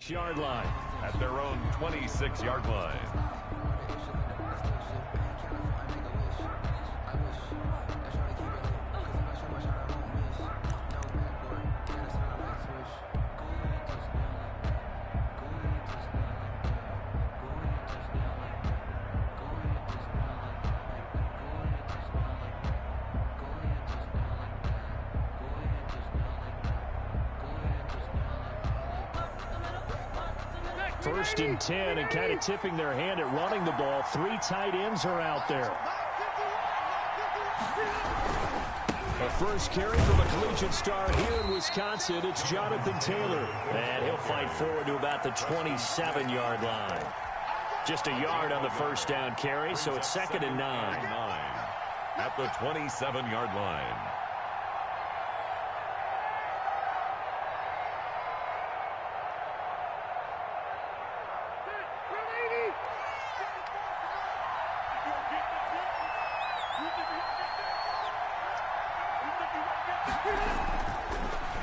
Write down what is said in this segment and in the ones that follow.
Yard line. At their own 26-yard line. First and 10, and kind of tipping their hand at running the ball. 3 tight ends are out there. A first carry from a collegiate star here in Wisconsin. It's Jonathan Taylor. And he'll fight forward to about the 27-yard line. Just a yard on the first down carry, so it's 2nd and 9. At the 27-yard line.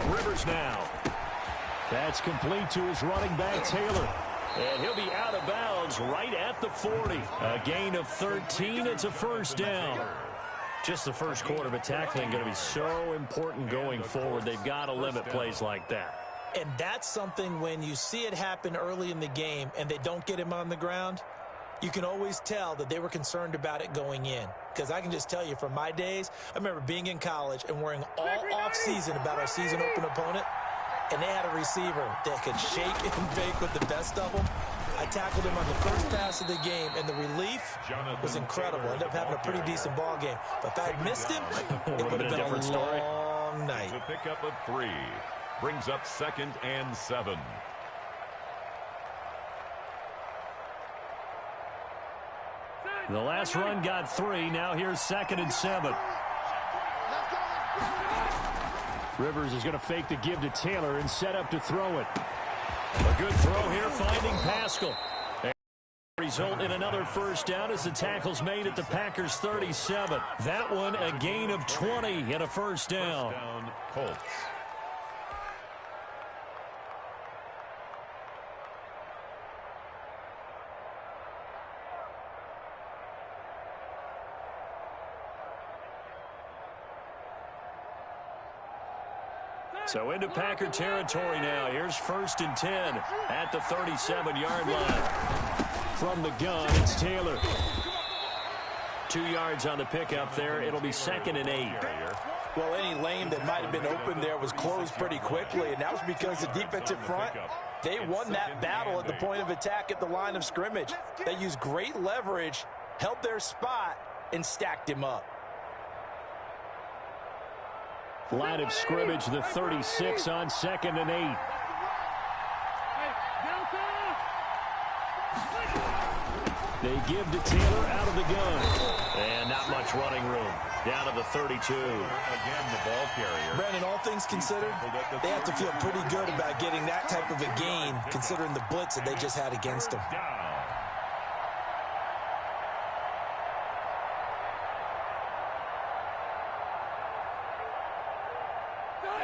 Rivers now. That's complete to his running back, Taylor. And he'll be out of bounds right at the 40. A gain of 13. It's a first down. Just the first quarter, but tackling going to be so important going forward. They've got to limit plays like that. And that's something when you see it happen early in the game and they don't get him on the ground, you can always tell that they were concerned about it going in. Because I can just tell you from my days, I remember being in college and worrying all off-season about our season open opponent, and they had a receiver that could shake and bake with the best of them. I tackled him on the first pass of the game, and the relief was incredible. I ended up having a pretty decent ball game. But if I had missed him, it would have been a different story. Long night. The pickup of 3 brings up 2nd and 7. The last run got 3. Now here's 2nd and 7. Rivers is going to fake the give to Taylor and set up to throw it. A good throw here, finding Pascal. And result in another first down as the tackle's made at the Packers' 37. That one a gain of 20 and a first down. First down, Colts. So into Packer territory now. Here's 1st and 10 at the 37-yard line. From the gun, it's Taylor. 2 yards on the pickup there. It'll be 2nd and 8. Well, any lane that might have been open there was closed pretty quickly, and that was because the defensive front, they won that battle at the point of attack at the line of scrimmage. They used great leverage, held their spot, and stacked him up. Line of scrimmage, the 36 on 2nd and 8. They give to Taylor out of the gun. And not much running room. Down to the 32. Again, the ball carrier. Brandon, all things considered, they have to feel pretty good about getting that type of a gain, considering the blitz that they just had against them.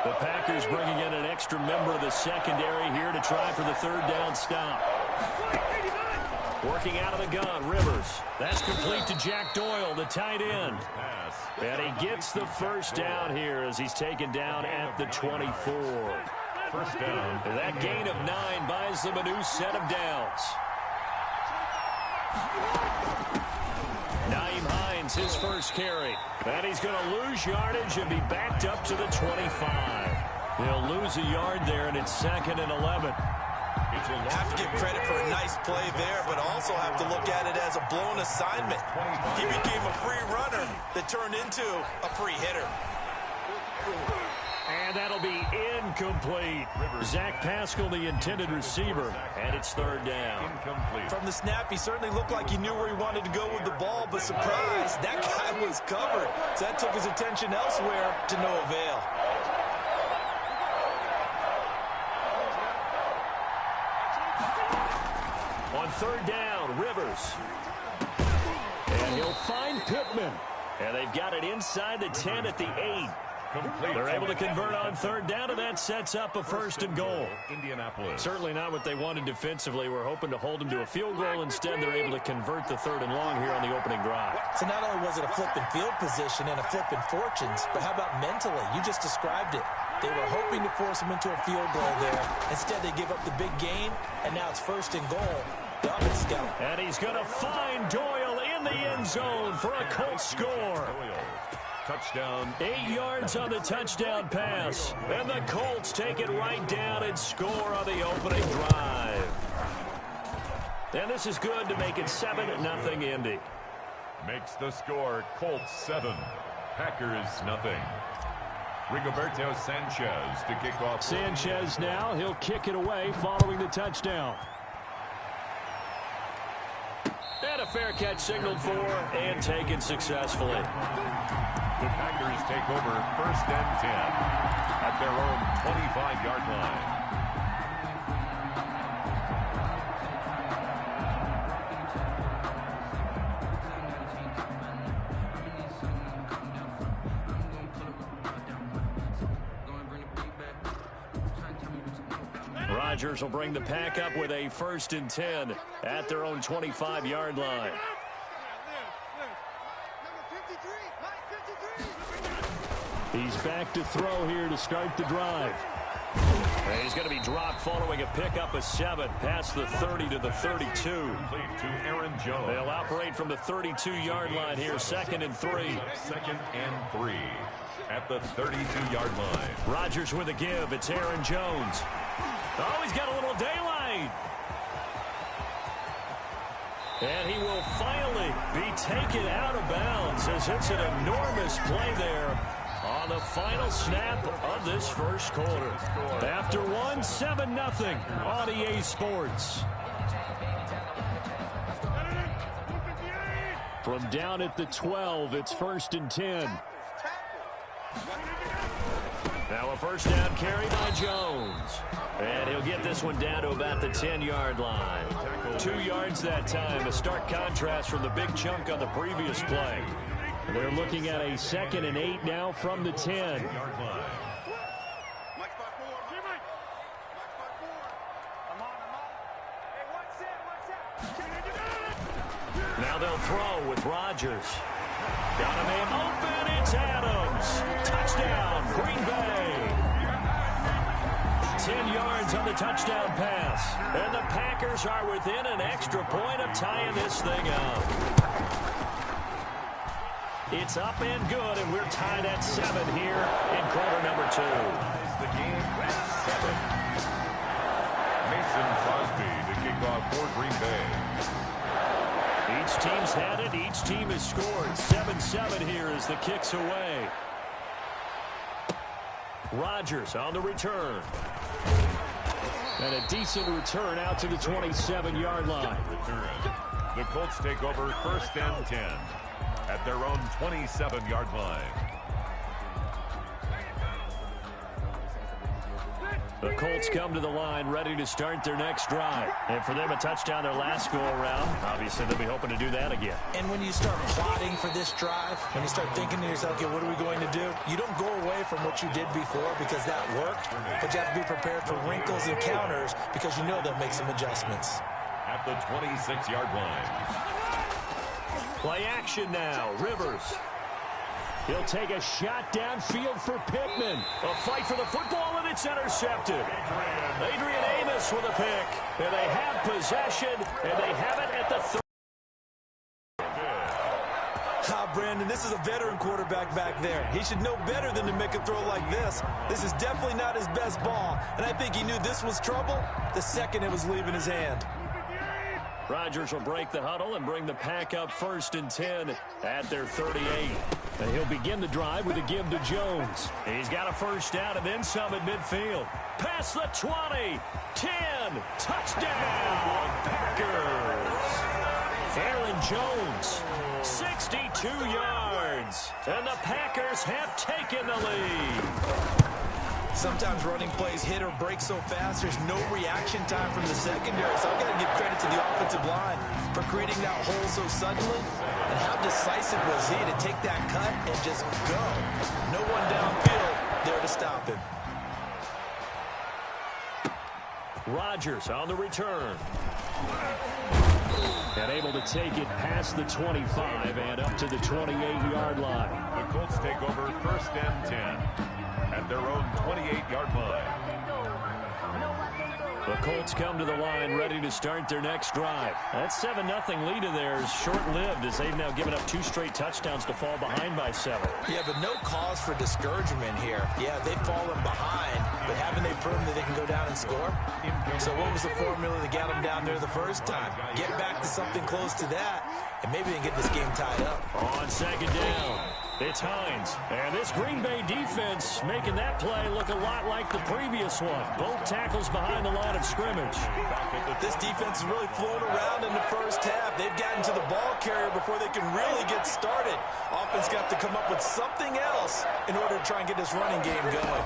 The Packers bringing in an extra member of the secondary here to try for the 3rd down stop. Working out of the gun, Rivers. That's complete to Jack Doyle, the tight end. And he gets the first down here as he's taken down at the 24. First down. That gain of 9 buys them a new set of downs. Naeem Hines, his first carry. And he's going to lose yardage and be backed up to the 25. They'll lose a yard there, and it's 2nd and 11. Have to give credit for a nice play there, but also have to look at it as a blown assignment. He became a free runner that turned into a free hitter. And that'll be incomplete. Zach Pascal, the intended receiver, and it's 3rd down. From the snap, he certainly looked like he knew where he wanted to go with the ball, but surprise, that guy was covered. So that took his attention elsewhere to no avail. On 3rd down, Rivers. And he'll find Pittman. And they've got it inside the 10 at the 8. Complete. They're able to convert on third down, and that sets up a first and goal. Indianapolis. Certainly not what they wanted defensively. We're hoping to hold them to a field goal. Instead, they're able to convert the third and long here on the opening drive. So not only was it a flipping field position and a flipping fortunes, but how about mentally? You just described it. They were hoping to force them into a field goal there. Instead, they give up the big gain, and now it's first and goal. And he's going to find Doyle in the end zone for a Colts score. Touchdown. 8 yards on the touchdown pass. And the Colts take it right down and score on the opening drive. And this is good to make it 7-0 Indy. Makes the score Colts 7, Packers nothing. Rigoberto Sanchez to kick off. Sanchez now, he'll kick it away following the touchdown. And a fair catch signaled for and taken successfully. The Packers take over first and 10 at their own 25-yard line. Rodgers will bring the pack up with a first and 10 at their own 25-yard line. He's back to throw here to start the drive. And he's going to be dropped following a pickup of 7 past the 30 to the 32. Complete to Aaron Jones. They'll operate from the 32-yard line here, 2nd and 3. 2nd and 3 at the 32-yard line. Rodgers with a give. It's Aaron Jones. Oh, he's got a little daylight. And he will finally be taken out of bounds as it's an enormous play there on the final snap of this first quarter. After one, 7-0 on EA Sports. From down at the 12, it's 1st and 10. Now a first down carry by Jones. And he'll get this one down to about the 10-yard line. 2 yards that time. A stark contrast from the big chunk on the previous play. They're looking at a 2nd and 8 now from the 10. Now they'll throw with Rodgers. Got a man open. It's Adams. Touchdown, Green Bay. 10 yards on the touchdown pass. And the Packers are within an extra point of tying this thing up. It's up and good, and we're tied at 7 here in quarter number 2. The game at 7. Mason Crosby to kick off for Green Bay. Each team's had it. Each team has scored. 7-7 here as the kick's away. Rodgers on the return. And a decent return out to the 27-yard line. The Colts take over 1st and 10 at their own 27-yard line. The Colts come to the line ready to start their next drive. And for them, a touchdown their last go-around. Obviously, they'll be hoping to do that again. And when you start plotting for this drive, when you start thinking to yourself, okay, what are we going to do? You don't go away from what you did before because that worked, but you have to be prepared for wrinkles and counters because you know they'll make some adjustments. At the 26-yard line. Play action now. Rivers. He'll take a shot downfield for Pittman. A fight for the football, and it's intercepted. Adrian Amos with a pick. And they have possession, and they have it at the 30. Brandon, this is a veteran quarterback back there. He should know better than to make a throw like this. This is definitely not his best ball, and I think he knew this was trouble the second it was leaving his hand. Rodgers will break the huddle and bring the pack up 1st and 10 at their 38. And he'll begin the drive with a give to Jones. He's got a first down and then some at midfield. Past the 20, 10, touchdown, Packers. Aaron Jones, 62 yards, and the Packers have taken the lead. Sometimes running plays hit or break so fast, there's no reaction time from the secondary. So I've got to give credit to the offensive line for creating that hole so suddenly. And how decisive was he to take that cut and just go? No one downfield. to stop him. Rodgers on the return. And able to take it past the 25 and up to the 28-yard line. The Colts take over 1st and 10 at their own 28-yard line. The Colts come to the line ready to start their next drive. That 7-0 lead of theirs short-lived as they've now given up 2 straight touchdowns to fall behind by 7. Yeah, but no cause for discouragement here. Yeah, they've fallen behind, but haven't they proven that they can go down and score? So what was the formula that got them down there the first time? Get back to something close to that, and maybe they can get this game tied up. On 2nd down, it's Hines. And this Green Bay defense making that play look a lot like the previous one. Both tackles behind the line of scrimmage. This defense is really flown around in the first half. They've gotten to the ball carrier before they can really get started. Offense got to come up with something else in order to try and get this running game going.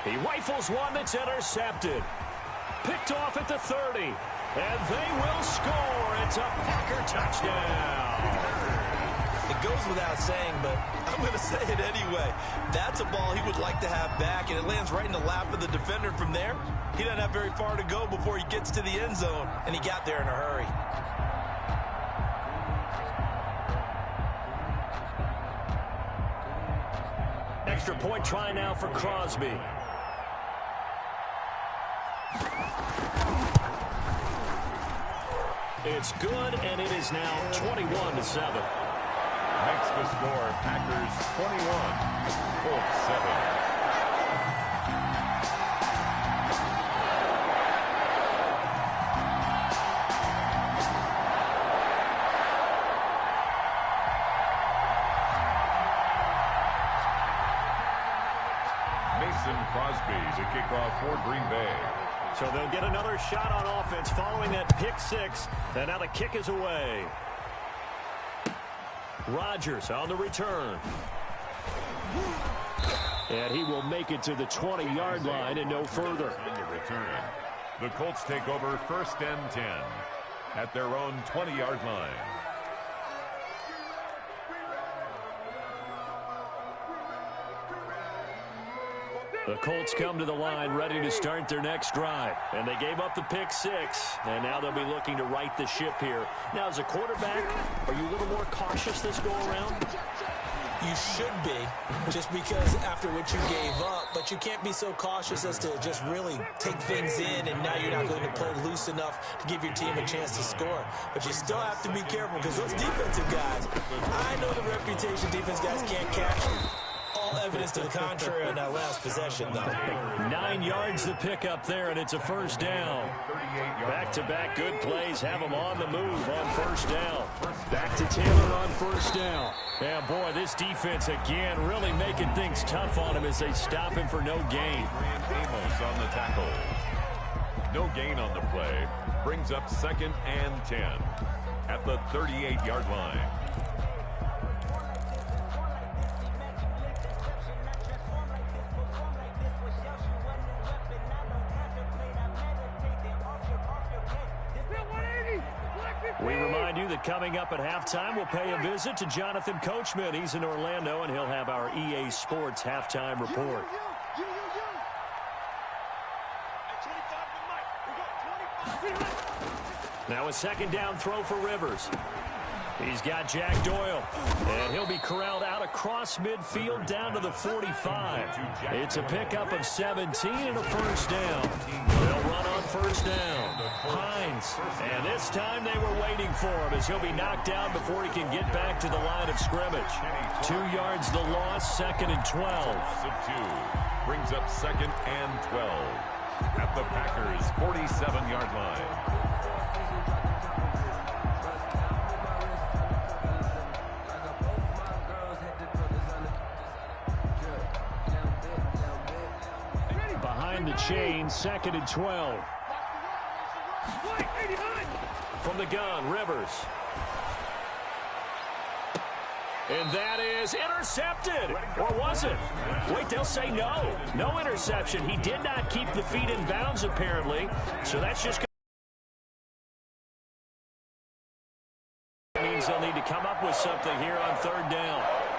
He rifles one that's intercepted. Picked off at the 30. And they will score. It's a Packer touchdown. It goes without saying, but I'm going to say it anyway. That's a ball he would like to have back, and it lands right in the lap of the defender from there. He doesn't have very far to go before he gets to the end zone, and he got there in a hurry. Extra point try now for Crosby. It's good, and it is now 21-7. Makes the score Packers 21, Colts 7. Crosby to kick off for Green Bay. So they'll get another shot on offense following that pick 6. And now the kick is away. Rodgers on the return. And he will make it to the 20-yard line and no further. On the return, the Colts take over 1st and 10 at their own 20-yard line. The Colts come to the line ready to start their next drive. And they gave up the pick 6. And now they'll be looking to right the ship here. Now, as a quarterback, are you a little more cautious this go-around? You should be, just because after what you gave up. But you can't be so cautious as to just really take things in, and now you're not going to play loose enough to give your team a chance to score. But you still have to be careful, because those defensive guys, I know the reputation defense guys can't catch. All evidence to the contrary on that last possession, though. 9 yards to pick up there, and it's a 1st down. Back-to-back good plays have them on the move on 1st down. Back to Taylor on 1st down. Yeah, boy, this defense again really making things tough on him as they stop him for no gain. Amos on the tackle. No gain on the play. Brings up 2nd and 10 at the 38-yard line. We remind you that coming up at halftime, we'll pay a visit to Jonathan Coachman. He's in Orlando, and he'll have our EA Sports halftime report. Now a 2nd down throw for Rivers. He's got Jack Doyle, and he'll be corralled out across midfield down to the 45. It's a pickup of 17 and a 1st down. They'll run on 1st down. Hines, and this time they were waiting for him as he'll be knocked down before he can get back to the line of scrimmage. 2 yards the loss, 2nd and 12. Brings up 2nd and 12 at the Packers' 47-yard line. The chain, 2nd and 12. From the gun, Rivers. And that is intercepted. Or was it? Wait, they'll say no. No interception. He did not keep the feet in bounds, apparently. So that's just means they'll need to come up with something here on 3rd down.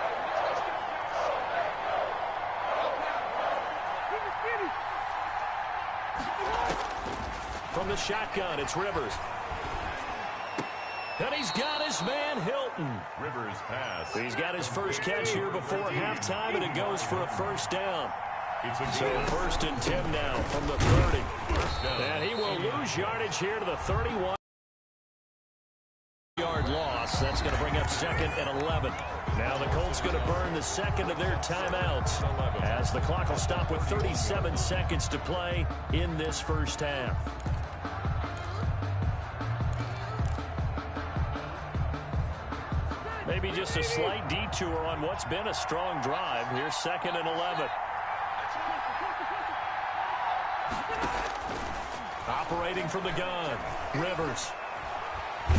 From the shotgun, it's Rivers. And he's got his man, Hilton. Rivers pass. He's got his first catch here before halftime, and it goes for a first down. So 1st and 10 now from the 30. And he will lose yardage here to the 31-yard loss. That's going to bring up 2nd and 11. Now the Colts going to burn the second of their timeouts as the clock will stop with 37 seconds to play in this first half. Maybe just a slight detour on what's been a strong drive. Here's 2nd and 11. Operating from the gun, Rivers.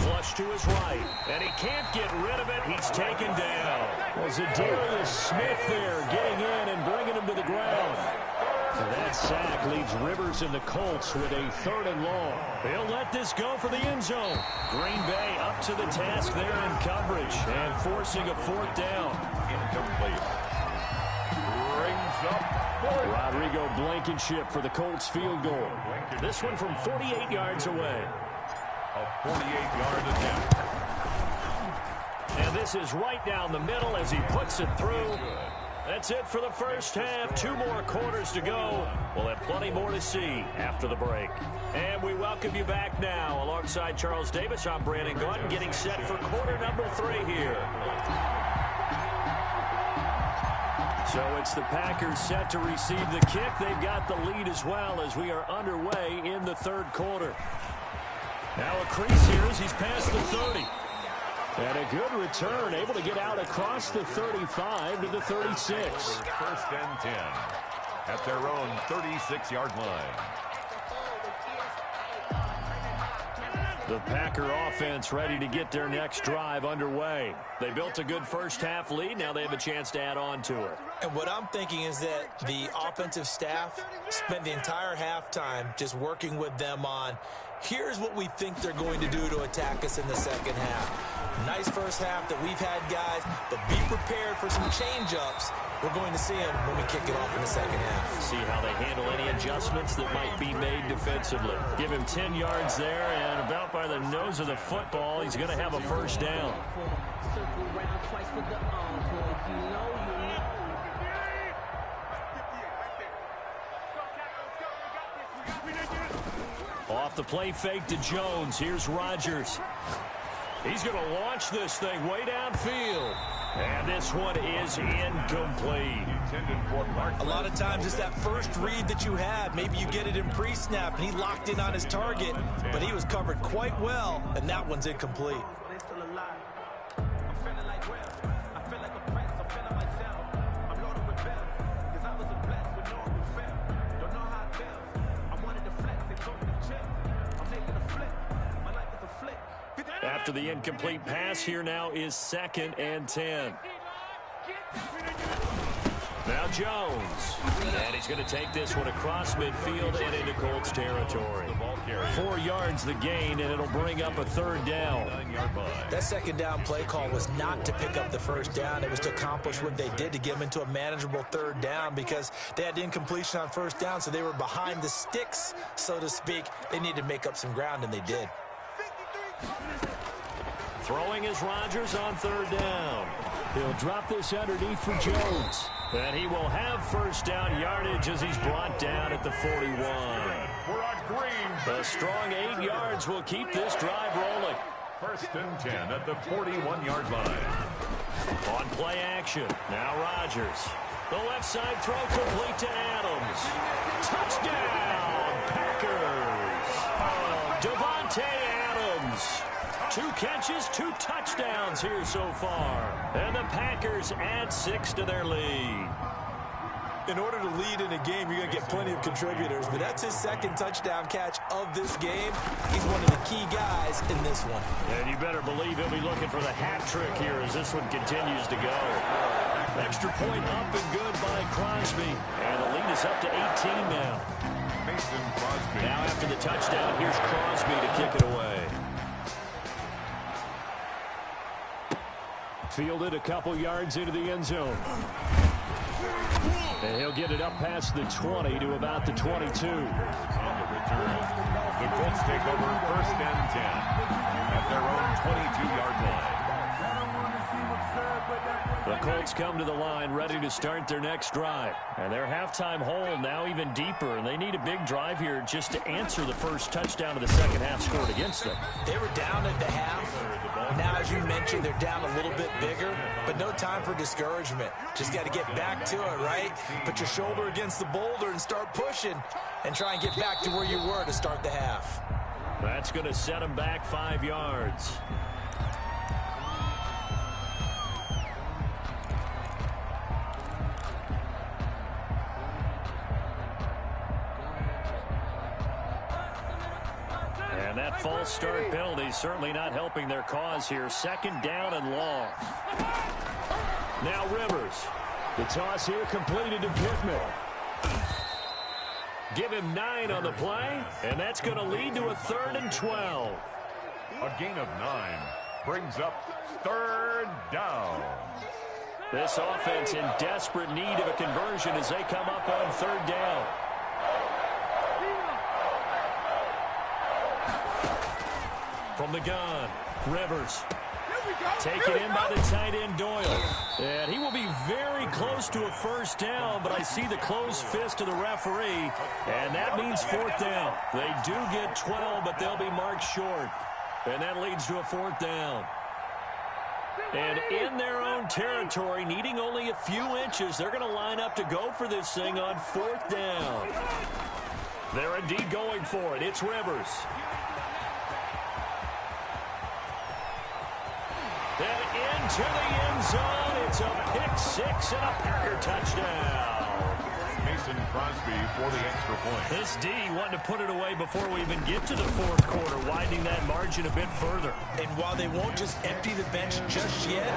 Flush to his right, and he can't get rid of it. He's taken down. Well, Zadarius Smith there getting in and bringing him to the ground. That sack leaves Rivers and the Colts with a 3rd and long. He'll let this go for the end zone. Green Bay up to the task there in coverage and forcing a 4th down. Incomplete. Brings up Rodrigo Blankenship for the Colts field goal. This one from 48 yards away. A 48-yard attempt. And this is right down the middle as he puts it through. That's it for the first half. 2 more quarters to go. We'll have plenty more to see after the break. And we welcome you back now. Alongside Charles Davis, I'm Brandon Gordon, getting set for quarter number 3 here. So it's the Packers set to receive the kick. They've got the lead as well as we are underway in the 3rd quarter. Now a crease here as he's past the 30. And a good return, able to get out across the 35 to the 36. 1st and 10 at their own 36-yard line. The Packer offense ready to get their next drive underway. They built a good first half lead. Now they have a chance to add on to it. And what I'm thinking is that the offensive staff spent the entire halftime just working with them on, here's what we think they're going to do to attack us in the second half. Nice first half that we've had, guys, but be prepared for some change-ups. We're going to see them when we kick it off in the second half. See how they handle any adjustments that might be made defensively. Give him 10 yards there, and about by the nose of the football, he's going to have a first down. Off the play fake to Jones. Here's Rodgers. He's going to launch this thing way downfield. And this one is incomplete. A lot of times it's that first read that you have. Maybe you get it in pre-snap, and he locked in on his target, but he was covered quite well, and that one's incomplete. After the incomplete pass, here now is 2nd and 10. Now Jones. And he's going to take this one across midfield and into Colts territory. 4 yards the gain, and it'll bring up a 3rd down. That 2nd down play call was not to pick up the first down. It was to accomplish what they did to get them into a manageable 3rd down because they had incompletion on 1st down, so they were behind the sticks, so to speak. They needed to make up some ground, and they did. Throwing is Rodgers on 3rd down. He'll drop this underneath for Jones. And he will have first down yardage as he's brought down at the 41. A strong 8 yards will keep this drive rolling. 1st and 10 at the 41-yard line. On play action, now Rodgers. The left side throw complete to Adams. Touchdown, Packers. Devontae Adams. 2 catches, 2 touchdowns here so far. And the Packers add 6 to their lead. In order to lead in a game, you're going to get plenty of contributors, but that's his 2nd touchdown catch of this game. He's one of the key guys in this one. And you better believe he'll be looking for the hat trick here as this one continues to go. Extra point up and good by Crosby. And the lead is up to 18 now. Mason Crosby. Now after the touchdown, here's Crosby to kick it away. Fielded a couple yards into the end zone. And he'll get it up past the 20 to about the 22. On the return, the Colts take over 1st and 10 at their own 22-yard line. The Colts come to the line ready to start their next drive. And their halftime hole now even deeper. And they need a big drive here just to answer the first touchdown of the second half scored against them. They were down at the half. Now, as you mentioned, they're down a little bit bigger, but no time for discouragement. Just got to get back to it, right? Put your shoulder against the boulder and start pushing and try and get back to where you were to start the half. That's going to set them back 5 yards. And that false start penalty certainly not helping their cause here. 2nd down and long. Now Rivers. The toss here completed to Pittman. Give him 9 on the play, and that's going to lead to a 3rd and 12. A gain of 9 brings up 3rd down. This offense in desperate need of a conversion as they come up on 3rd down. From the gun, Rivers. Taken in by the tight end, Doyle. And he will be very close to a 1st down, but I see the closed fist of the referee, and that means 4th down. They do get 12, but they'll be marked short. And that leads to a 4th down. And in their own territory, needing only a few inches, they're going to line up to go for this thing on 4th down. They're indeed going for it. It's Rivers. And into the end zone, it's a pick-6 and a Packer touchdown. Mason Crosby for the extra point. This D wanted to put it away before we even get to the 4th quarter, widening that margin a bit further. And while they won't just empty the bench just yet,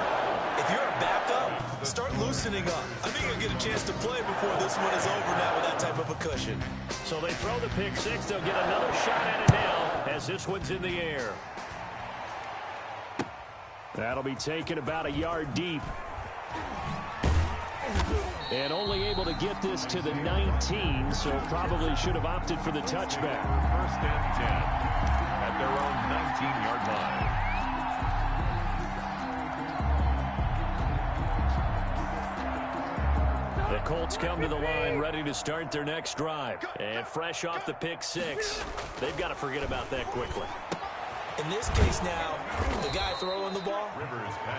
if you're a backup, start loosening up. I think you'll get a chance to play before this one is over now with that type of a cushion. So they throw the pick-6. They'll get another shot at it now as this one's in the air. That'll be taken about a yard deep. And only able to get this to the 19, so probably should have opted for the touchback. 1st and 10 at their own 19-yard line. The Colts come to the line ready to start their next drive. And fresh off the pick-6, they've got to forget about that quickly. In this case now, the guy throwing the ball,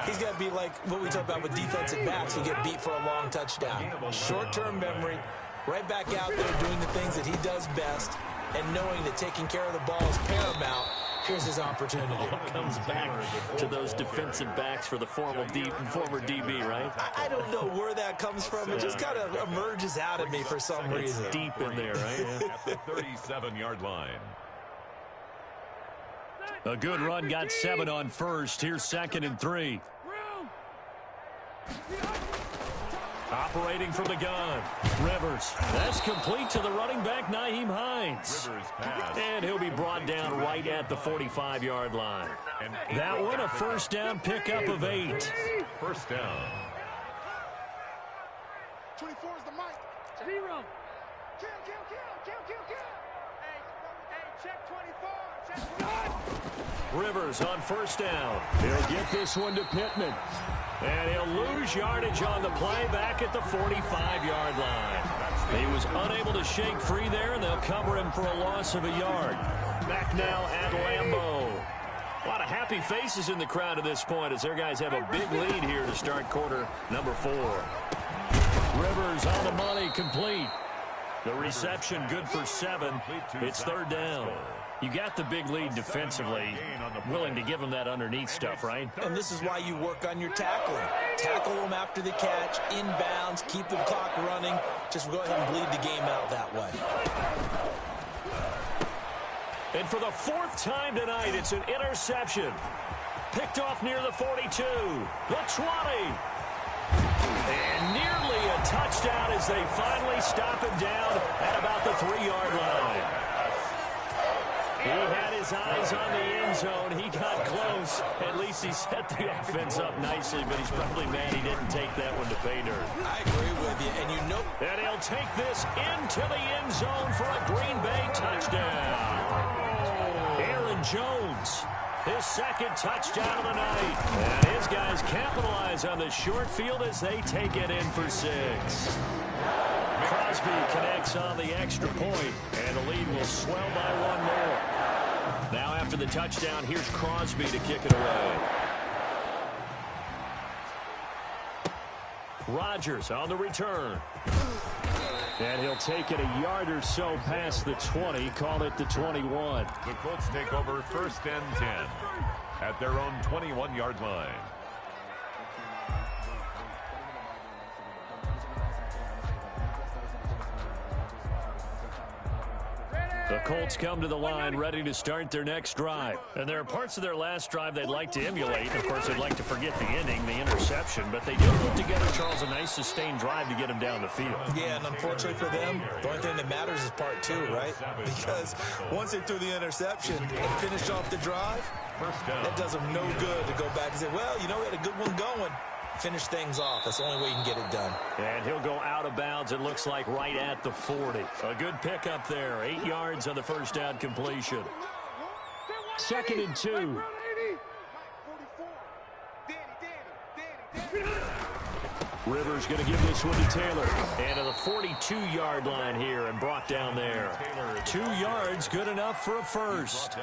he's got to be like what we talk about with defensive backs who get beat for a long touchdown. Short-term memory, right back out there doing the things that he does best, and knowing that taking care of the ball is paramount. Here's his opportunity. Comes back to those defensive backs for the former DB, right? I don't know where that comes from. It just kind of emerges out of me for some reason. It's deep in there, right? At the 37-yard line. A good run, got 7 on 1st. Here's 2nd and 3. Operating from the gun. Rivers. That's complete to the running back, Nyheim Hines. And he'll be brought down right at the 45-yard line. That one, a 1st down pickup of 8. 1st down. 24 is the mic. 0. Kill. Hey, check 24. Check 24. Rivers on 1st down. He'll get this one to Pittman. And he'll lose yardage on the play back at the 45-yard line. He was unable to shake free there, and they'll cover him for a loss of a yard. Back now at Lambeau. A lot of happy faces in the crowd at this point as their guys have a big lead here to start quarter number 4. Rivers on the money, complete. The reception good for 7. It's 3rd down. You got the big lead defensively, willing to give them that underneath stuff, right? And this is why you work on your tackling. Tackle them after the catch, inbounds, keep the clock running. Just go ahead and bleed the game out that way. And for the 4th time tonight, it's an interception. Picked off near the 42, the 20. And nearly a touchdown as they finally stop him down at about the 3-yard line. He had his eyes on the end zone. He got close. At least he set the offense up nicely, but he's probably mad he didn't take that one to pay dirt. I agree with you, and you know. And he'll take this into the end zone for a Green Bay touchdown. Aaron Jones, his second touchdown of the night. And his guys capitalize on the short field as they take it in for 6. Crosby connects on the extra point, and the lead will swell by 1 more. Now after the touchdown, here's Crosby to kick it away. Rodgers on the return. And he'll take it a yard or so past the 20, call it the 21. The Colts take over 1st and 10 at their own 21-yard line. The Colts come to the line ready to start their next drive. And there are parts of their last drive they'd like to emulate. Of course, they'd like to forget the ending, the interception. But they did put together, Charles, a nice sustained drive to get them down the field. Yeah, and unfortunately for them, the only thing that matters is part 2, right? Because once they threw the interception and finished off the drive, that does them no good to go back and say, well, you know, we had a good one going. Finish things off. That's the only way you can get it done. And he'll go out of bounds, it looks like, right at the 40. A good pickup there. 8 yards on the first down completion. 2nd and 2. Rivers going to give this one to Taylor. And to the 42-yard line here and brought down there. 2 yards, good enough for a first.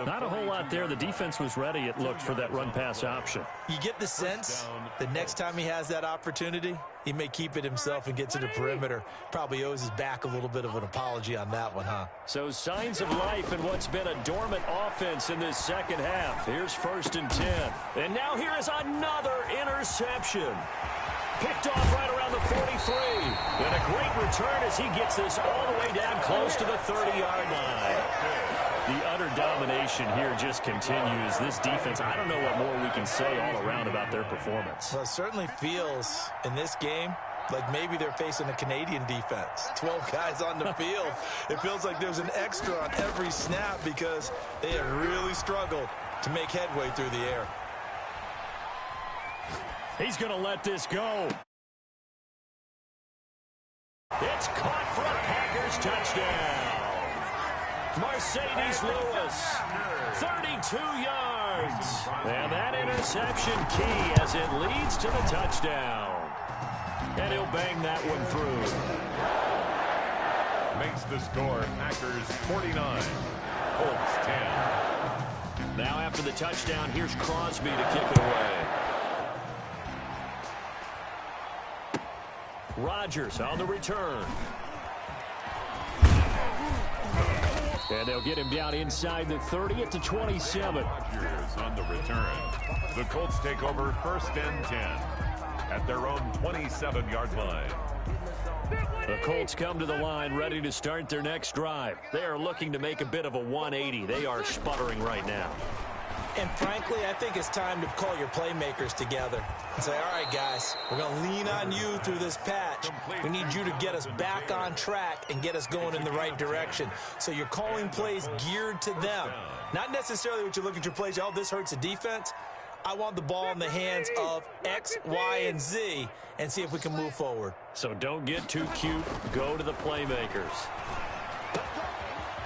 Not a whole lot there. The defense was ready, it looked, for that run-pass option. You get the sense the next time he has that opportunity, he may keep it himself and get to the perimeter. Probably owes his back a little bit of an apology on that one, huh? So signs of life in what's been a dormant offense in this second half. Here's 1st and 10. And now here is another interception. Picked off right around the 43. And a great return as he gets this all the way down close to the 30-yard line. The utter domination here just continues. This defense, I don't know what more we can say all around about their performance. Well, it certainly feels in this game like maybe they're facing a Canadian defense. 12 guys on the field. It feels like there's an extra on every snap because they have really struggled to make headway through the air. He's going to let this go. It's caught for a Packers touchdown. Mercedes Lewis, 32 yards. And that interception key as it leads to the touchdown. And he'll bang that one through. Makes the score Packers 49, Colts 10. Now after the touchdown, here's Crosby to kick it away. Rodgers on the return. And they'll get him down inside the 30 at the 27. Rodgers on the return. The Colts take over 1st and 10 at their own 27-yard line. The Colts come to the line ready to start their next drive. They are looking to make a bit of a 180. They are sputtering right now. And frankly, I think it's time to call your playmakers together and say, all right, guys, we're going to lean on you through this patch. We need you to get us back on track and get us going in the right direction. So you're calling plays geared to them. Not necessarily what you look at your plays, oh, this hurts the defense. I want the ball in the hands of X, Y, and Z and see if we can move forward. So don't get too cute. Go to the playmakers.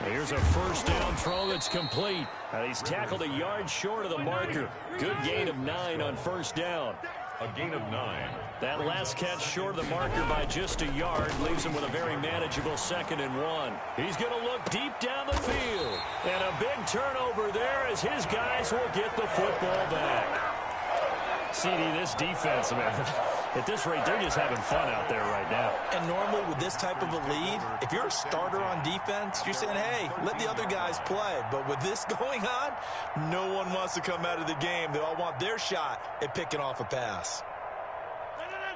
Here's a first down throw that's complete. He's tackled a yard short of the marker. Good gain of 9 on first down. A gain of 9. That last catch short of the marker by just a yard leaves him with a very manageable 2nd and 1. He's going to look deep down the field. And a big turnover there as his guys will get the football back. CD, this defense, man, at this rate, they're just having fun out there right now. And normally with this type of a lead, if you're a starter on defense, you're saying, hey, let the other guys play. But with this going on, no one wants to come out of the game. They all want their shot at picking off a pass.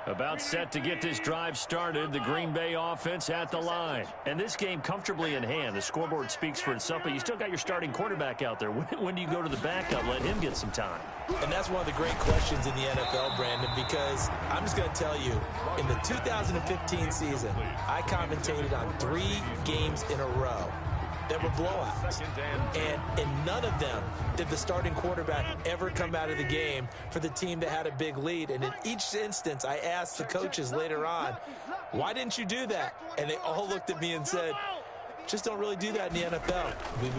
About set to get this drive started, the Green Bay offense at the line. And this game comfortably in hand. The scoreboard speaks for itself, but you still got your starting quarterback out there. When do you go to the backup? Let him get some time. And that's one of the great questions in the NFL, Brandon, because I'm just going to tell you, in the 2015 season, I commentated on 3 games in a row that were blowouts. And in none of them did the starting quarterback ever come out of the game for the team that had a big lead. And in each instance, I asked the coaches later on, why didn't you do that? And they all looked at me and said, just don't really do that in the NFL.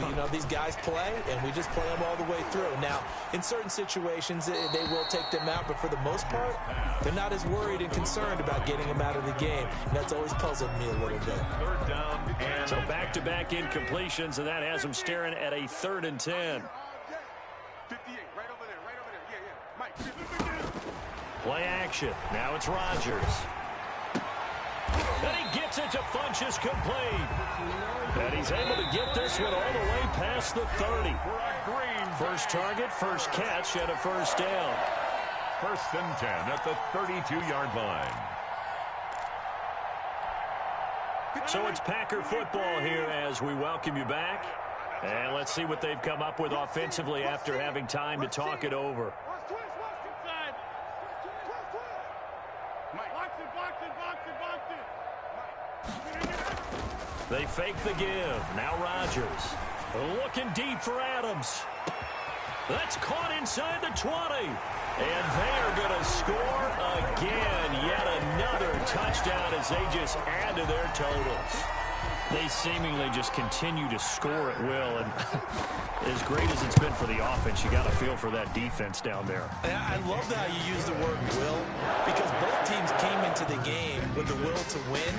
You know, these guys play, and we just play them all the way through. Now, in certain situations, they will take them out, but for the most part, they're not as worried and concerned about getting them out of the game, and that's always puzzled me a little bit. Third down and So back-to-back incompletions, and that has them staring at a 3rd and 10. 58, right over there. Yeah, yeah. Mike. Play action. Now it's Rodgers. And he gets it to Funchess complete. And he's able to get this one all the way past the 30. First target, first catch, and a first down. 1st and 10 at the 32-yard line. So it's Packer football here as we welcome you back. And let's see what they've come up with offensively after having time to talk it over. They fake the give. Now Rodgers. Looking deep for Adams. That's caught inside the 20. And they're going to score again. Yet another touchdown as they just add to their totals. They seemingly just continue to score at will. And as great as it's been for the offense, you got to feel for that defense down there. I love how you use the word will, because both teams came into the game with the will to win.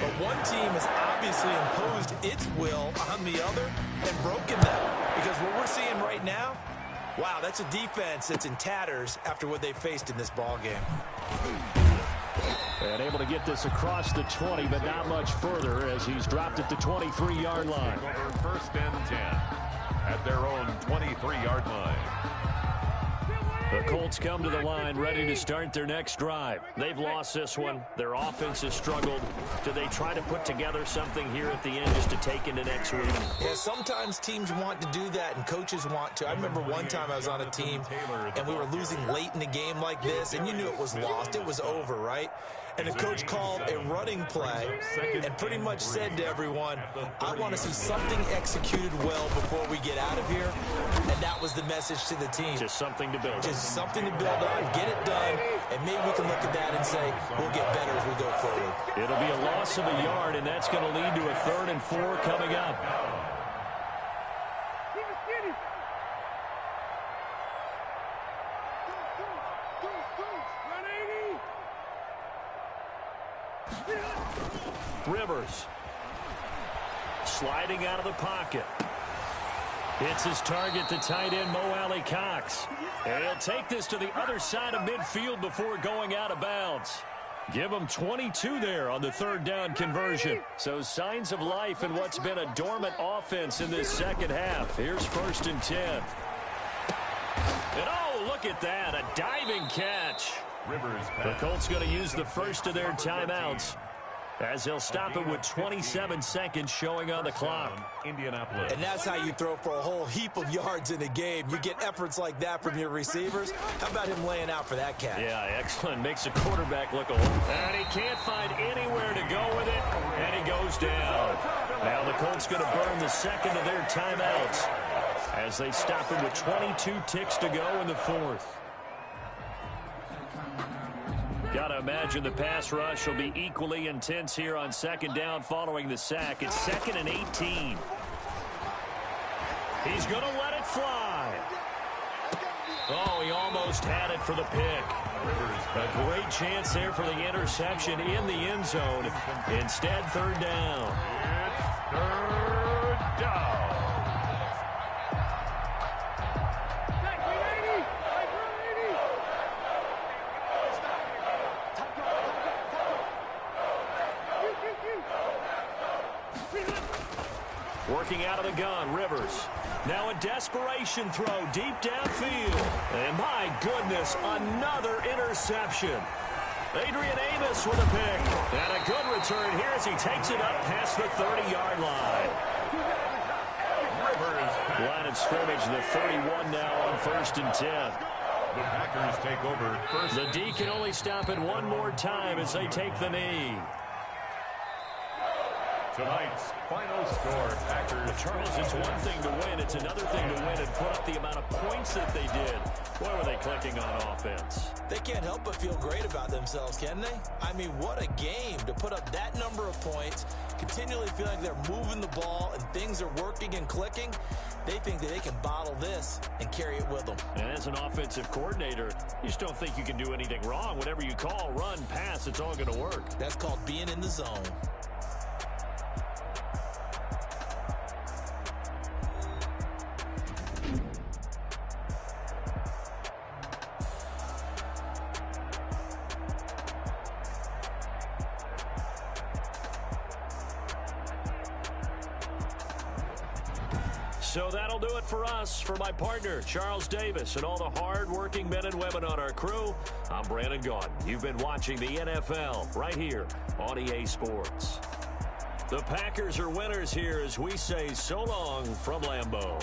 But one team has obviously imposed its will on the other and broken them. Because what we're seeing right now, wow, that's a defense that's in tatters after what they faced in this ball game. And able to get this across the 20, but not much further as he's dropped at the 23-yard line. Over 1st and 10 at their own 23-yard line. The Colts come to the line ready to start their next drive. They've lost this one. Their offense has struggled. Do they try to put together something here at the end just to take into next week? Yeah, sometimes teams want to do that and coaches want to. I remember one time I was on a team and we were losing late in the game like this, and you knew it was lost. It was over, right? And the coach called a running play and pretty much said to everyone, I want to see something executed well before we get out of here. And that was the message to the team. Just something to build on. Just something to build on, get it done, and maybe we can look at that and say we'll get better as we go forward. It'll be a loss of a yard, and that's going to lead to a 3rd and 4 coming up. Rivers sliding out of the pocket. Hits his target, the tight end, Mo Alley Cox. And he'll take this to the other side of midfield before going out of bounds. Give him 22 there on the 3rd down conversion. So signs of life in what's been a dormant offense in this second half. Here's 1st and 10. And oh, look at that, a diving catch. The Colts going to use the first of their timeouts, as they'll stop it with 27 seconds showing on the clock. Indianapolis. And that's how you throw for a whole heap of yards in a game. You get efforts like that from your receivers. How about him laying out for that catch? Yeah, excellent. Makes the quarterback look a little. And he can't find anywhere to go with it, and he goes down. Now the Colts going to burn the second of their timeouts as they stop it with 22 ticks to go in the 4th. Got to imagine the pass rush will be equally intense here on 2nd down following the sack. It's 2nd and 18. He's going to let it fly. Oh, he almost had it for the pick. A great chance there for the interception in the end zone. Instead, 3rd down. It's 3rd down. Working out of the gun, Rivers. Now a desperation throw deep downfield. And my goodness, another interception. Adrian Amos with a pick. And a good return here as he takes it up past the 30-yard line. Line of scrimmage, the 31 now on 1st and 10. The Packers take over first. The D can only stop it one more time as they take the knee. Tonight's final score, Packers. Charles, it's one thing to win. It's another thing to win and put up the amount of points that they did. Boy, were they clicking on offense. They can't help but feel great about themselves, can they? I mean, what a game to put up that number of points, continually feel like they're moving the ball and things are working and clicking. They think that they can bottle this and carry it with them. And as an offensive coordinator, you just don't think you can do anything wrong. Whatever you call, run, pass, it's all going to work. That's called being in the zone. So that'll do it for us. For my partner, Charles Davis, and all the hard-working men and women on our crew, I'm Brandon Gaudin. You've been watching the NFL right here on EA Sports. The Packers are winners here as we say so long from Lambeau.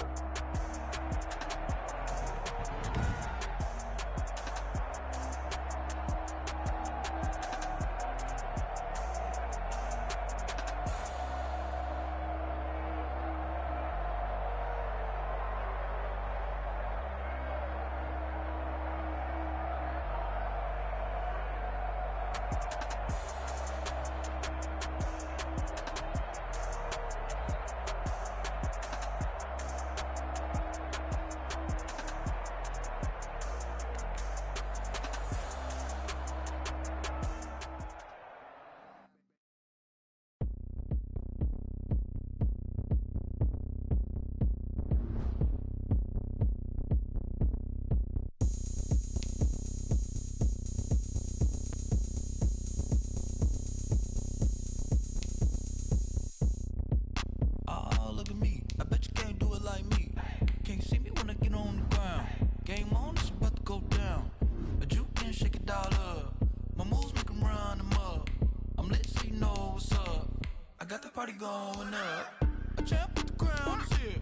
Party going up. A champ with the crown is here.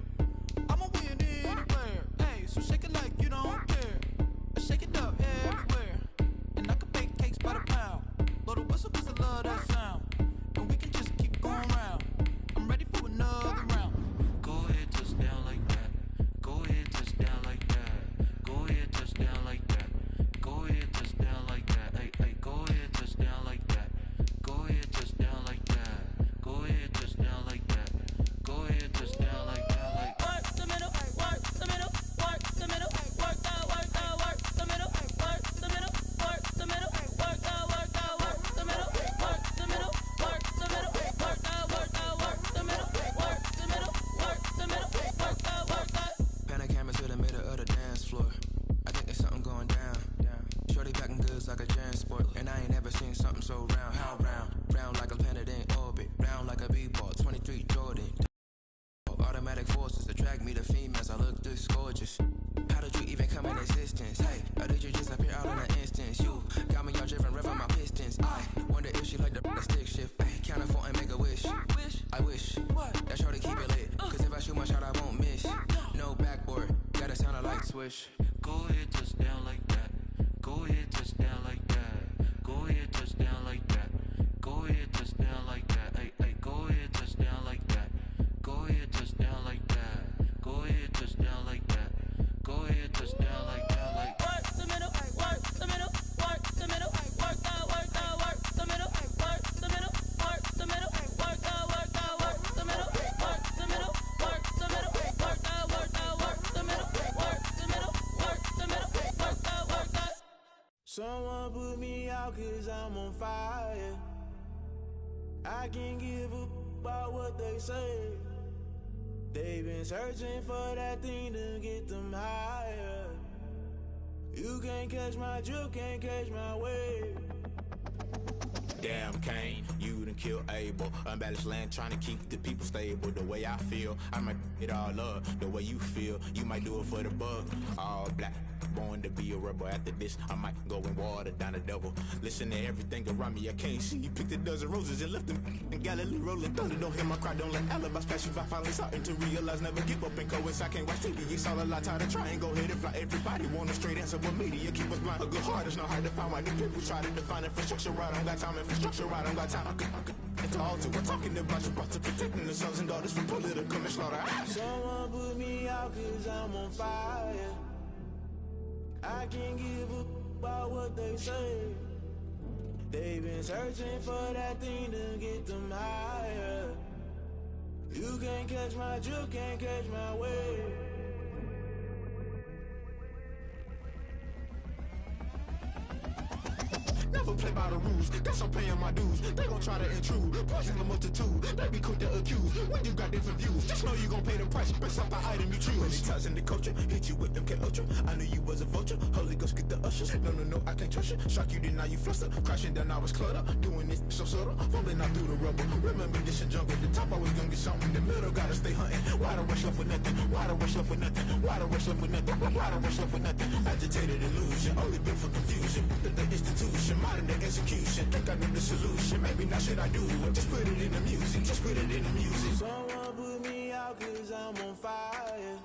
I'ma win anywhere. Hey, so shake it like you don't care. I shake it up everywhere. And I can bake cakes by the pound. Blow the whistle 'cause I love that sound. And we can just keep going round. I'm ready for another round. Go ahead, touch down like that. Go ahead, touch down like that. Go ahead, touch down like that. Go ahead, touch down like that. Hey, hey, go ahead, touch down like that. Go ahead, touch down like that. Go ahead, touch down like that. Go ahead, touch down like that. Like work the middle, work the middle, work the middle, work that, work the middle, work the middle, work the middle, work that, work the middle, work the middle, work the middle, work that, work the middle, work the middle, work the middle, work that. Pan a camera to the middle of the dance floor. I think there's something going down. Shorty packing goods like a transport, and I ain't never seen something so round. How round? Round like a planet in orbit, round like a b-ball. 23 Jordan. Automatic forces attract me to females. I look this gorgeous. How did you even come in existence? Hey, or did you just appear out in an instance? You got me all driven, revving my pistons. I wonder if she like the stick shift. Ay, count it 4 and make a wish. I wish that shorty keep it lit. 'Cause if I shoot my shot, I won't miss. No backboard, gotta sound a light switch. Go ahead, touch down like that. Go ahead, touch down like that. Go ahead, touch down like that. Go ahead, touch down like that. Hey, hey, go ahead, touch down like that. Go ahead, touch down like that. Go ahead, touch down like that. Go ahead, touch down like that. Like work the middle, work the middle, work the middle, work that, work the middle, work the middle, work the middle, work that, work the middle, work the middle, work the middle, work that, work the middle, work the middle, work the middle, work that. Someone put me out 'cause I'm on fire. I can't give a about what they say. They've been searching for that thing to get them higher. You can't catch my drift, can't catch my wave. Damn, Kane, you done killed Abel. Unbalanced land, trying to keep the people stable. The way I feel, I might it all up. The way you feel, you might do it for the buck. All black, born to be a rebel. After this, I might go and water down the devil. Listen to everything around me, I can't see. You picked a dozen roses and left them in Galilee rolling thunder. Don't hear my cry, don't let alibis pass you. I finally starting to realize, never give up and coincide. Can't watch TV, it's all a lot. Tired of trying, go ahead and fly. Everybody want a straight answer, but media keep us blind. A good heart is not hard to find. Why do people try to define infrastructure right? I don't got time, infrastructure right, I don't got time. I could it's all to we're talking about you, about to protecting the sons and daughters from political and slaughter. Someone put me out cause I'm on fire. I can't give a about what they say. They've been searching for that thing to get them higher. You can't catch my drift, can't catch my wave. Never play by the rules, guess I'm paying my dues. They gon' try to intrude, poison the multitude. They be quick to accuse, when you got different views. Just know you gon' pay the price, based off the item you choose. Many times in the culture, hit you with MK Ultra. I knew you was a vulture, Holy Ghost get the ushers. No, I can't trust you. Shock you, then now you fluster. Crashing down, I was cluttered. Doing this so subtle, falling out through the rubble. Remember this in jungle, the top always gonna get something. The middle gotta stay hunting. Why the rush left for nothing? Why the rush left for nothing? Why the rush left for nothing? Why the rush left for nothing? Agitated illusion, only built for confusion. The institution, modern day execution. Think I know the solution. Maybe not should I do it? Just put it in the music. Just put it in the music. Someone put me out cause I'm on fire.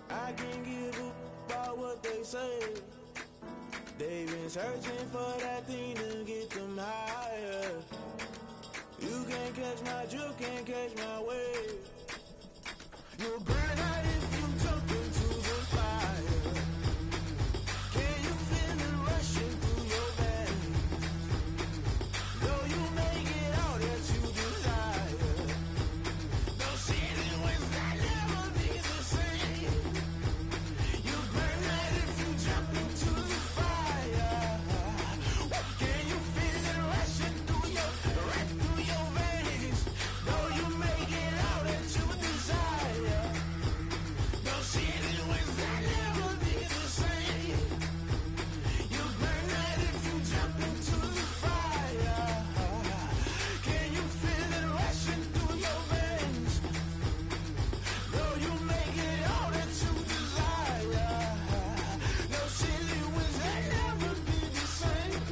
I can't give a about what they say. They've been searching for that thing to get them higher. You can't catch my drift, can't catch my wave. You'll burn out if you jump into the fire. Can you feel it rushing through your veins? Though you make it all that you desire. No city wins that never be the same. You burn out if you jump into the fire. Can you feel it rushing through your veins? Though you make it all that you desire. No city wins that never be the same. You burn out if you jump into the fire. Can you feel it rushing through your veins? Though you make it all that you desire. No city wins that never be the same.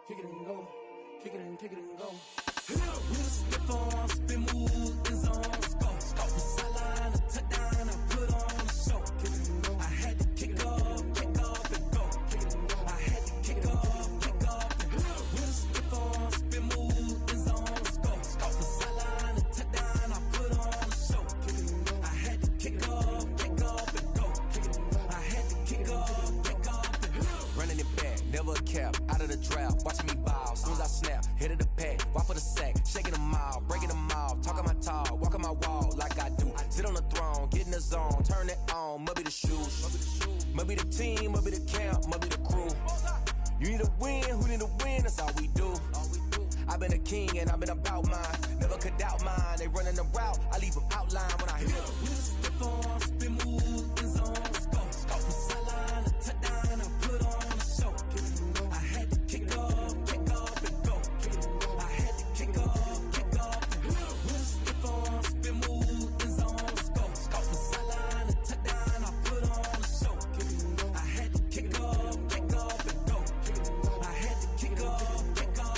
Kick it and go, kick it and go. With a stiff arm, spin move, in zone, go. From sideline to touchdown, I put on a show. Kick it and go. I had to kick off and go. Kick it and go. I had to kick off and go. With a stiff arm, spin move, in zone, go. From sideline to touchdown, I put on a show. Kick it and go. I had to kick off and go. Kick it and go. I had to kick off and go. Running it back, never a cap, out of the draft, watching me ball, soon as I snap, hit of the pack, walk for the sack, shaking them all, breaking them all, talking my talk, walking my wall like I do, sit on the throne, get in the zone, turn it on, must be the shoes, must be the team, must be the camp, must be the crew, you need a win, who need a win, that's all we do, I've been a king and I've been about mine, never could doubt mine, they running the route, I leave them outline when I hit them. With a stiff arm, spin move, in zone, go. From sideline to touchdown, I put on a show. I had to kick off and go. I had to kick off and go. With a stiff arm, spin move, in zone, go. From sideline to touchdown, I put on a show. I had to kick off and go. I had to kick off and go.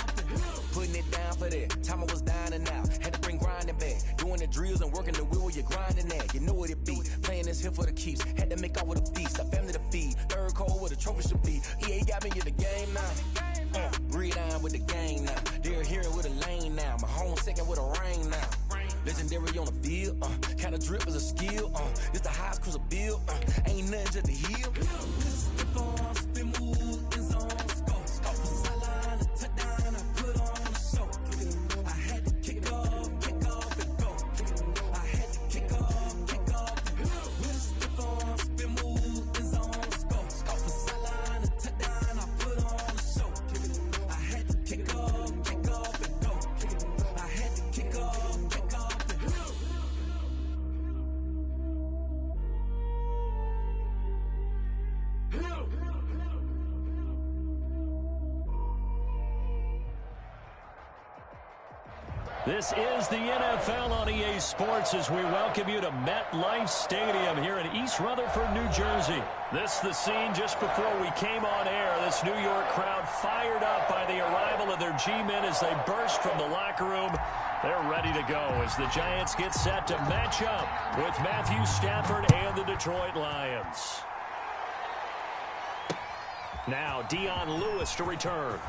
Putting it down for that. Time I was down and out. Had to bring grinding back. Doing the drills and working the wheel where you're grinding at. You know what it be. Playing this here for the keeps. Had to make off with a feast. A family to feed. Third cold where the trophy should be. EA got me in the game now. Breathe down with the game now. They're here with a lane now. My home second with a rain now. Legendary on the field. Kinda drip is a skill. It's the highest cruiser bill. Ain't nothing just to heal. Stiff arm, spin move, in zone, go. From sideline to touchdown, I put on a show. I had to kick off and go. I had to kick off and go. With a stiff arm, spin move, in zone, go. From sideline to touchdown, I put on a show. This is the NFL on EA Sports as we welcome you to MetLife Stadium here in East Rutherford, New Jersey. This is the scene just before we came on air. This New York crowd fired up by the arrival of their G-men as they burst from the locker room. They're ready to go as the Giants get set to match up with Matthew Stafford and the Detroit Lions. Now Dion Lewis to return.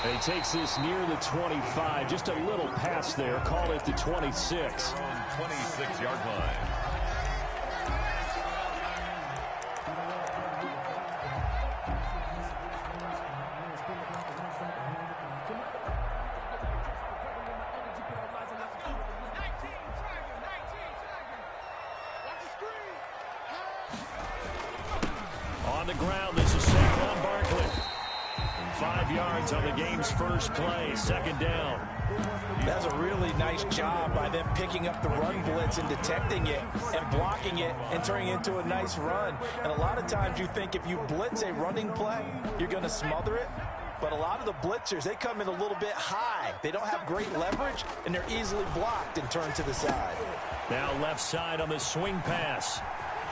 He takes this near the 25, just a little pass there, call it the 26. 26-yard line. On the ground, this is Saquon Barkley. 5 yards on the game's first play, second down. That's a really nice job by them picking up the run blitz and detecting it and blocking it and turning it into a nice run. And a lot of times you think if you blitz a running play, you're going to smother it. But a lot of the blitzers, they come in a little bit high. They don't have great leverage, and they're easily blocked and turned to the side. Now left side on the swing pass.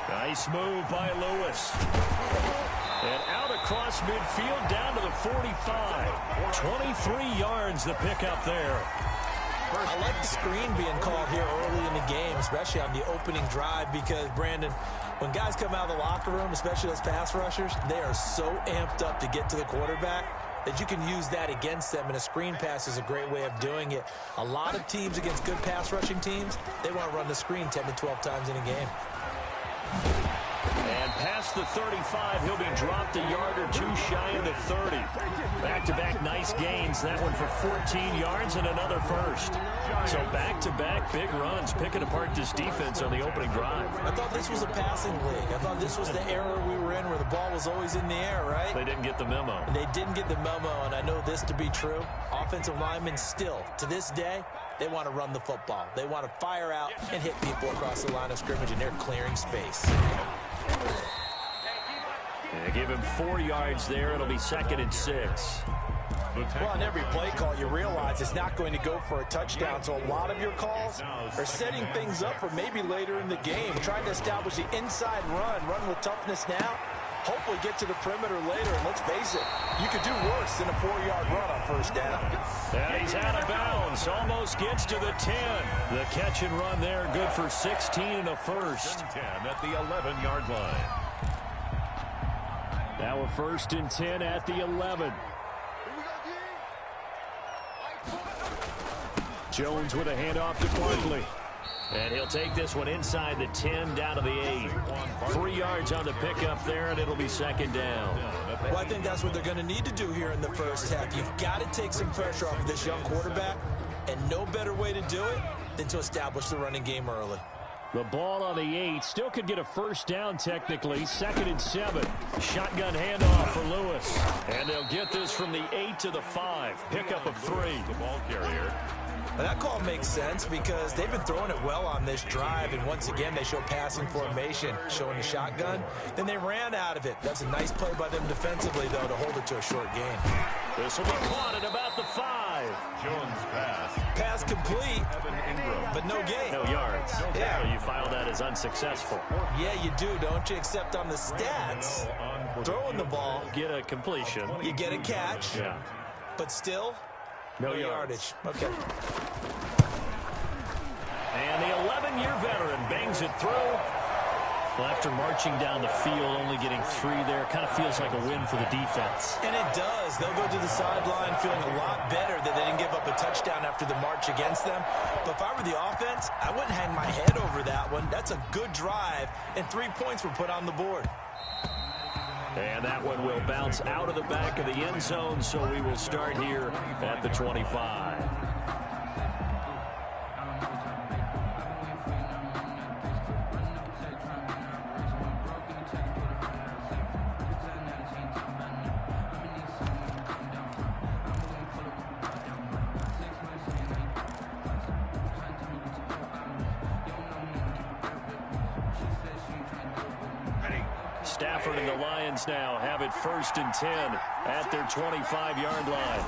Nice move by Lewis. And out across midfield down to the 45. 23 yards the pickup there. I like the screen being called here early in the game, especially on the opening drive, because, Brandon, when guys come out of the locker room, especially those pass rushers, they are so amped up to get to the quarterback that you can use that against them, and a screen pass is a great way of doing it. A lot of teams against good pass rushing teams, they want to run the screen 10 to 12 times in a game. And past the 35, he'll be dropped a yard or two shy of the 30. Back-to-back nice gains. That one for 14 yards and another first. So back-to-back big runs, picking apart this defense on the opening drive. I thought this was a passing league. I thought this was the era we were in where the ball was always in the air, right? They didn't get the memo. And they didn't get the memo, and I know this to be true. Offensive linemen still, to this day, they want to run the football. They want to fire out and hit people across the line of scrimmage, and they're clearing space. And give him 4 yards there. It'll be 2nd and 6. Well, on every play call, you realize it's not going to go for a touchdown. So a lot of your calls are setting things up for maybe later in the game, trying to establish the inside run with toughness now. Hopefully get to the perimeter later, and let's face it, you could do worse than a 4-yard run on first down. Yeah, he's out of bounds, almost gets to the 10. The catch and run there, good for 16 and a first. 10 at the 11-yard line. Now a 1st and 10 at the 11. Jones with a handoff to Barkley. And he'll take this one inside the 10 down to the 8. 3 yards on the pickup there, and it'll be 2nd down. Well, I think that's what they're going to need to do here in the first half. You've got to take some pressure off of this young quarterback, and no better way to do it than to establish the running game early. The ball on the 8. Still could get a first down technically. 2nd and 7. Shotgun handoff for Lewis. And they'll get this from the 8 to the 5. Pickup of 3. The ball carrier. But that call makes sense because they've been throwing it well on this drive, and once again they show passing formation, showing the shotgun. Then they ran out of it. That's a nice play by them defensively, though, to hold it to a short gain. This will be caught at about the 5. Jones pass. Pass complete, but no gain. No yards. Yeah. So you file that as unsuccessful. Yeah, you do, don't you? Except on the stats, throwing the ball, Get a completion. you get a catch, Yeah. but still, No yardage. Okay. And the 11-year veteran bangs it through. Well, after marching down the field, only getting 3 there, kind of feels like a win for the defense. And it does. They'll go to the sideline feeling a lot better that they didn't give up a touchdown after the march against them. But if I were the offense, I wouldn't hang my head over that one. That's a good drive, and 3 points were put on the board. And that one will bounce out of the back of the end zone, so we will start here at the 25. Stafford and the Lions now have it 1st and 10 at their 25-yard line.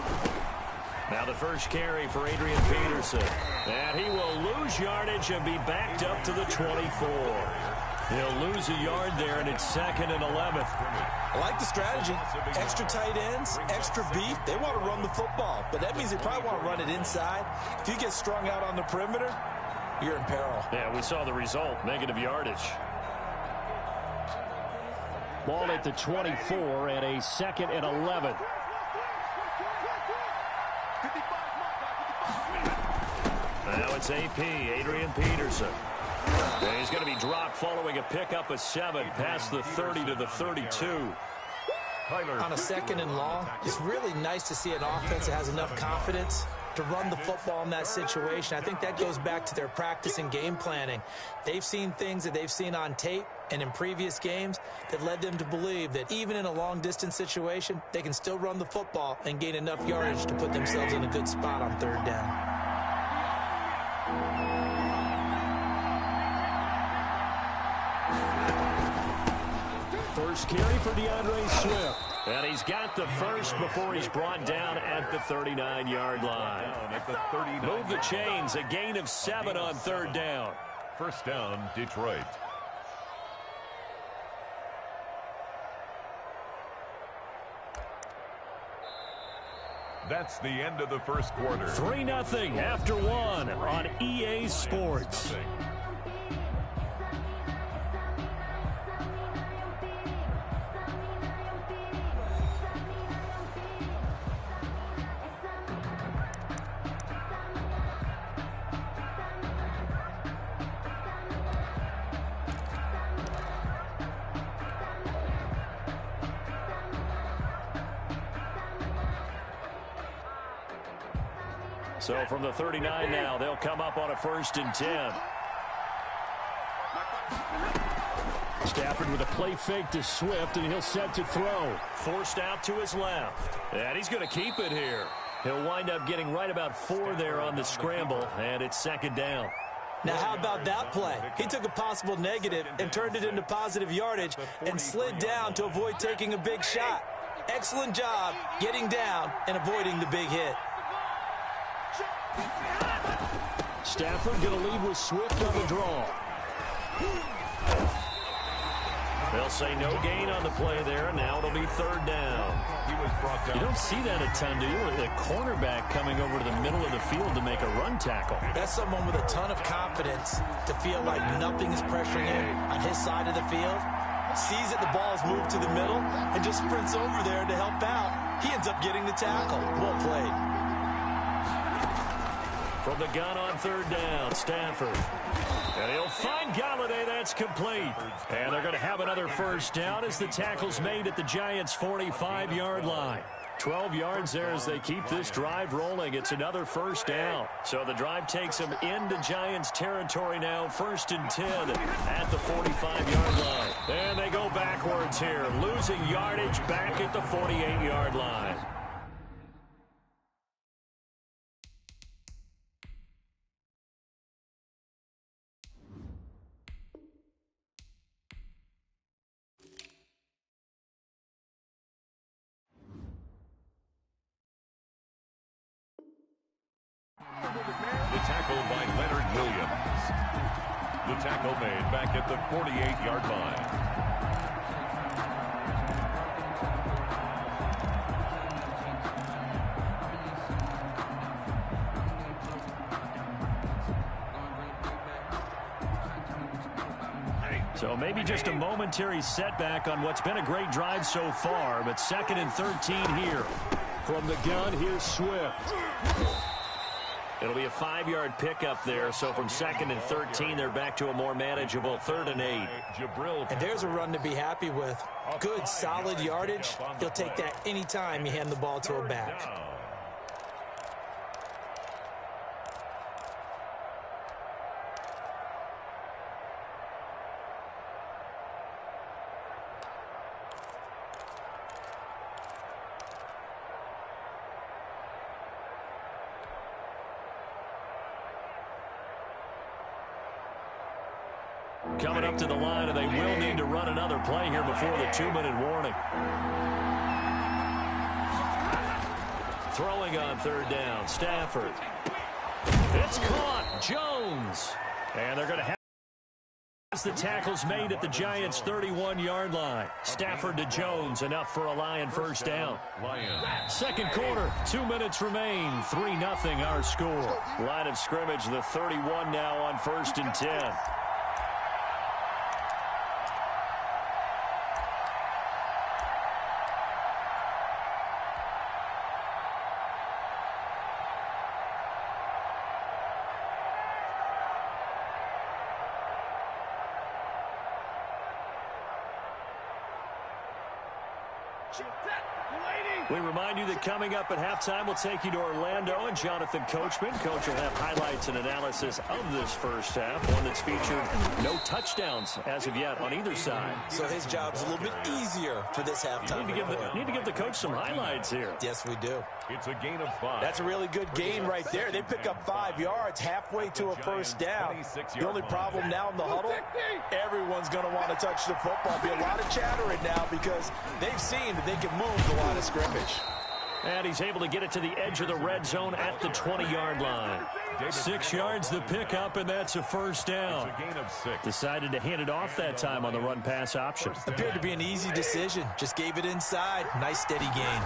Now the first carry for Adrian Peterson. And he will lose yardage and be backed up to the 24. He'll lose a yard there, and it's 2nd and 11. I like the strategy. Extra tight ends, extra beef. They want to run the football, but that means they probably want to run it inside. If you get strung out on the perimeter, you're in peril. Yeah, we saw the result, negative yardage. Ball at the 24 and a 2nd and 11. Now it's AP, Adrian Peterson. And he's going to be dropped following a pickup of 7 past the 30 to the 32. On a 2nd and long, it's really nice to see an offense that has enough confidence to run the football in that situation. I think that goes back to their practice and game planning. They've seen things that they've seen on tape and in previous games that led them to believe that even in a long-distance situation, they can still run the football and gain enough yardage to put themselves in a good spot on 3rd down. First carry for DeAndre Swift. And he's got the first before he's brought down at the 39-yard line. Move the chains, a gain of 7 on 3rd down. First down, Detroit. That's the end of the first quarter. 3-0 after 1 on EA Sports. So from the 39 now, they'll come up on a 1st and 10. Stafford with a play fake to Swift, and he'll set to throw. Forced out to his left. And he's going to keep it here. He'll wind up getting right about 4 there on the scramble, and it's 2nd down. Now, how about that play? He took a possible negative and turned it into positive yardage and slid down to avoid taking a big shot. Excellent job getting down and avoiding the big hit. Stafford going to lead with Swift on the draw. They'll say no gain on the play there, and now it'll be 3rd down. He was brought down. You don't see that a ton, do you? The cornerback coming over to the middle of the field to make a run tackle. That's someone with a ton of confidence to feel like nothing is pressuring him on his side of the field. Sees that the ball's moved to the middle and just sprints over there to help out. He ends up getting the tackle. Well played. From the gun on 3rd down, Stafford. And he'll find Galladay. That's complete. And they're going to have another first down as the tackle's made at the Giants' 45-yard line. 12 yards there as they keep this drive rolling. It's another first down. So the drive takes them into Giants territory now. 1st and 10 at the 45-yard line. And they go backwards here, losing yardage back at the 48-yard line. The tackle by Leonard Williams. The tackle made back at the 48-yard line. So maybe just a momentary setback on what's been a great drive so far, but 2nd and 13 here. From the gun, here's Swift. It'll be a 5-yard pickup there, so from 2nd and 13, they're back to a more manageable 3rd and 8. And there's a run to be happy with. Good, solid yardage. He'll take that anytime you hand the ball to a back. Coming up to the line, and they will need to run another play here before the 2-minute warning. Throwing on third down, Stafford. It's caught, Jones. And they're going to have the tackles made at the Giants' 31-yard line. Stafford to Jones, enough for a Lion first down. Second quarter, 2 minutes remain. 3-0 our score. Line of scrimmage, the 31 now on 1st and 10. We remind you that coming up at halftime, we'll take you to Orlando and Jonathan Coachman. Coach will have highlights and analysis of this first half, one that's featured no touchdowns as of yet on either side. So his job's a little bit easier for this halftime. Need to give the coach some highlights here. Yes, we do. It's a gain of 5. That's a really good gain right there. They pick up 5 yards halfway to a first down. The only problem now in the huddle, everyone's going to want to touch the football. Be a lot of chattering now because they've seen that they can move the line of scrimmage. And he's able to get it to the edge of the red zone at the 20-yard line. 6 yards the pickup, and that's a first down. It's a gain of 6. Decided to hand it off that time on the run-pass option. Appeared to be an easy decision. Just gave it inside. Nice steady gain.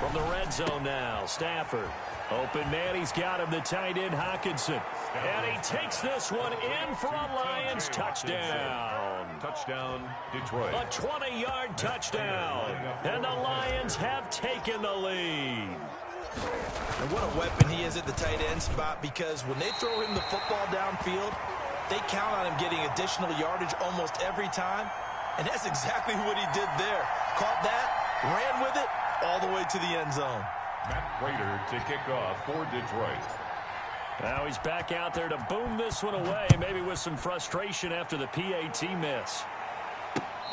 From the red zone now, Stafford. Open man, he's got him, the tight end, Hockenson. And he takes this one in for a Lions touchdown. Touchdown, Detroit. A 20-yard touchdown. And the Lions have taken the lead. And what a weapon he is at the tight end spot, because when they throw him the football downfield, they count on him getting additional yardage almost every time. And that's exactly what he did there. Caught that, ran with it, all the way to the end zone. Matt Prater to kick off for Detroit. Now he's back out there to boom this one away, maybe with some frustration after the PAT miss.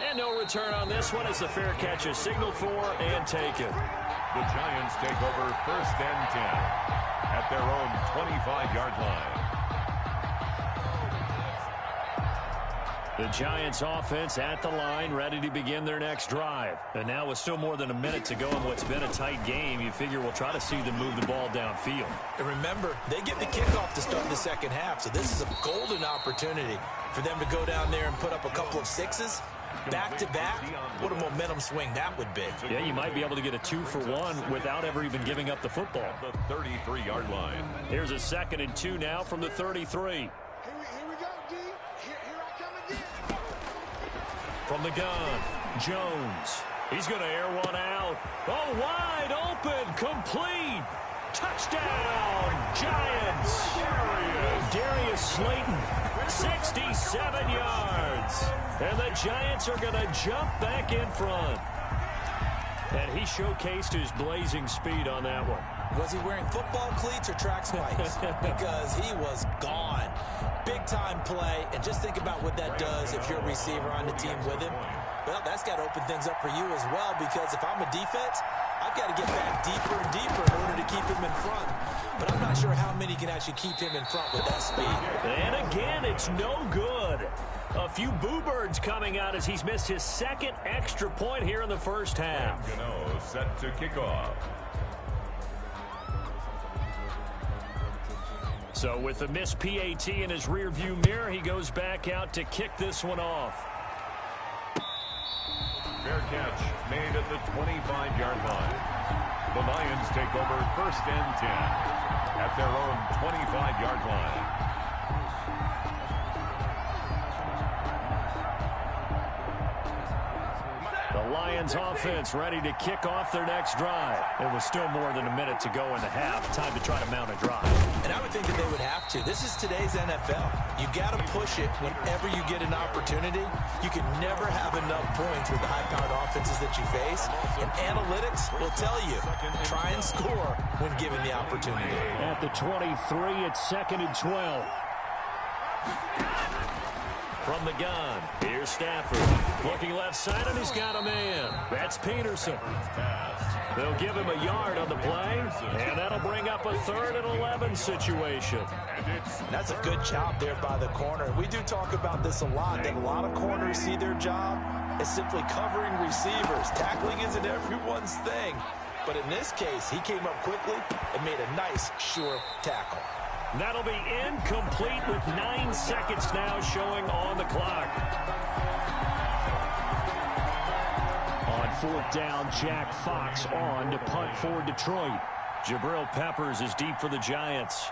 And no return on this one as the fair catch is signaled for and taken. The Giants take over 1st and 10 at their own 25-yard line. The Giants offense at the line, ready to begin their next drive. And now with still more than a minute to go in what's been a tight game, you figure we'll try to see them move the ball downfield. And remember, they get the kickoff to start the second half, so this is a golden opportunity for them to go down there and put up a couple of sixes. Back-to-back, what a momentum swing that would be. Yeah, you might be able to get a 2-for-1 without ever even giving up the football. The 33-yard line. Here's a 2nd and 2 now from the 33. Here we go, D. Here I come again. From the gun, Jones. He's going to air one out. Oh, wide open, complete. Touchdown, Giants. Darius Slayton, 67 yards. And the Giants are going to jump back in front. And he showcased his blazing speed on that one. Was he wearing football cleats or track spikes? Because he was gone. Big-time play. And just think about what that does if you're a receiver on the team with him. Well, that's got to open things up for you as well, because if I'm a defense, I've got to get back deeper and deeper in order to keep him in front. But I'm not sure how many can actually keep him in front with that speed. And again, it's no good. A few boo birds coming out as he's missed his 2nd extra point here in the first half. Gano set to kick off. So with the missed PAT in his rearview mirror, he goes back out to kick this one off. Fair catch made at the 25-yard line. The Lions take over 1st and 10 at their own 25-yard line. The Lions offense ready to kick off their next drive. It was still more than a minute to go in the half. Time to try to mount a drive. And I would think that they would have to. This is today's NFL. You got to push it whenever you get an opportunity. You can never have enough points with the high-powered offenses that you face. And analytics will tell you, try and score when given the opportunity. At the 23, it's 2nd and 12. From the gun, here's Stafford. Looking left side, and he's got a man. That's Peterson. They'll give him a yard on the play, and that'll bring up a 3rd and 11 situation. That's a good job there by the corner. We do talk about this a lot, that a lot of corners see their job as simply covering receivers. Tackling isn't everyone's thing. But in this case, he came up quickly and made a nice, sure tackle. That'll be incomplete with 9 seconds now showing on the clock. On 4th down, Jack Fox on to punt for Detroit. Jabril Peppers is deep for the Giants.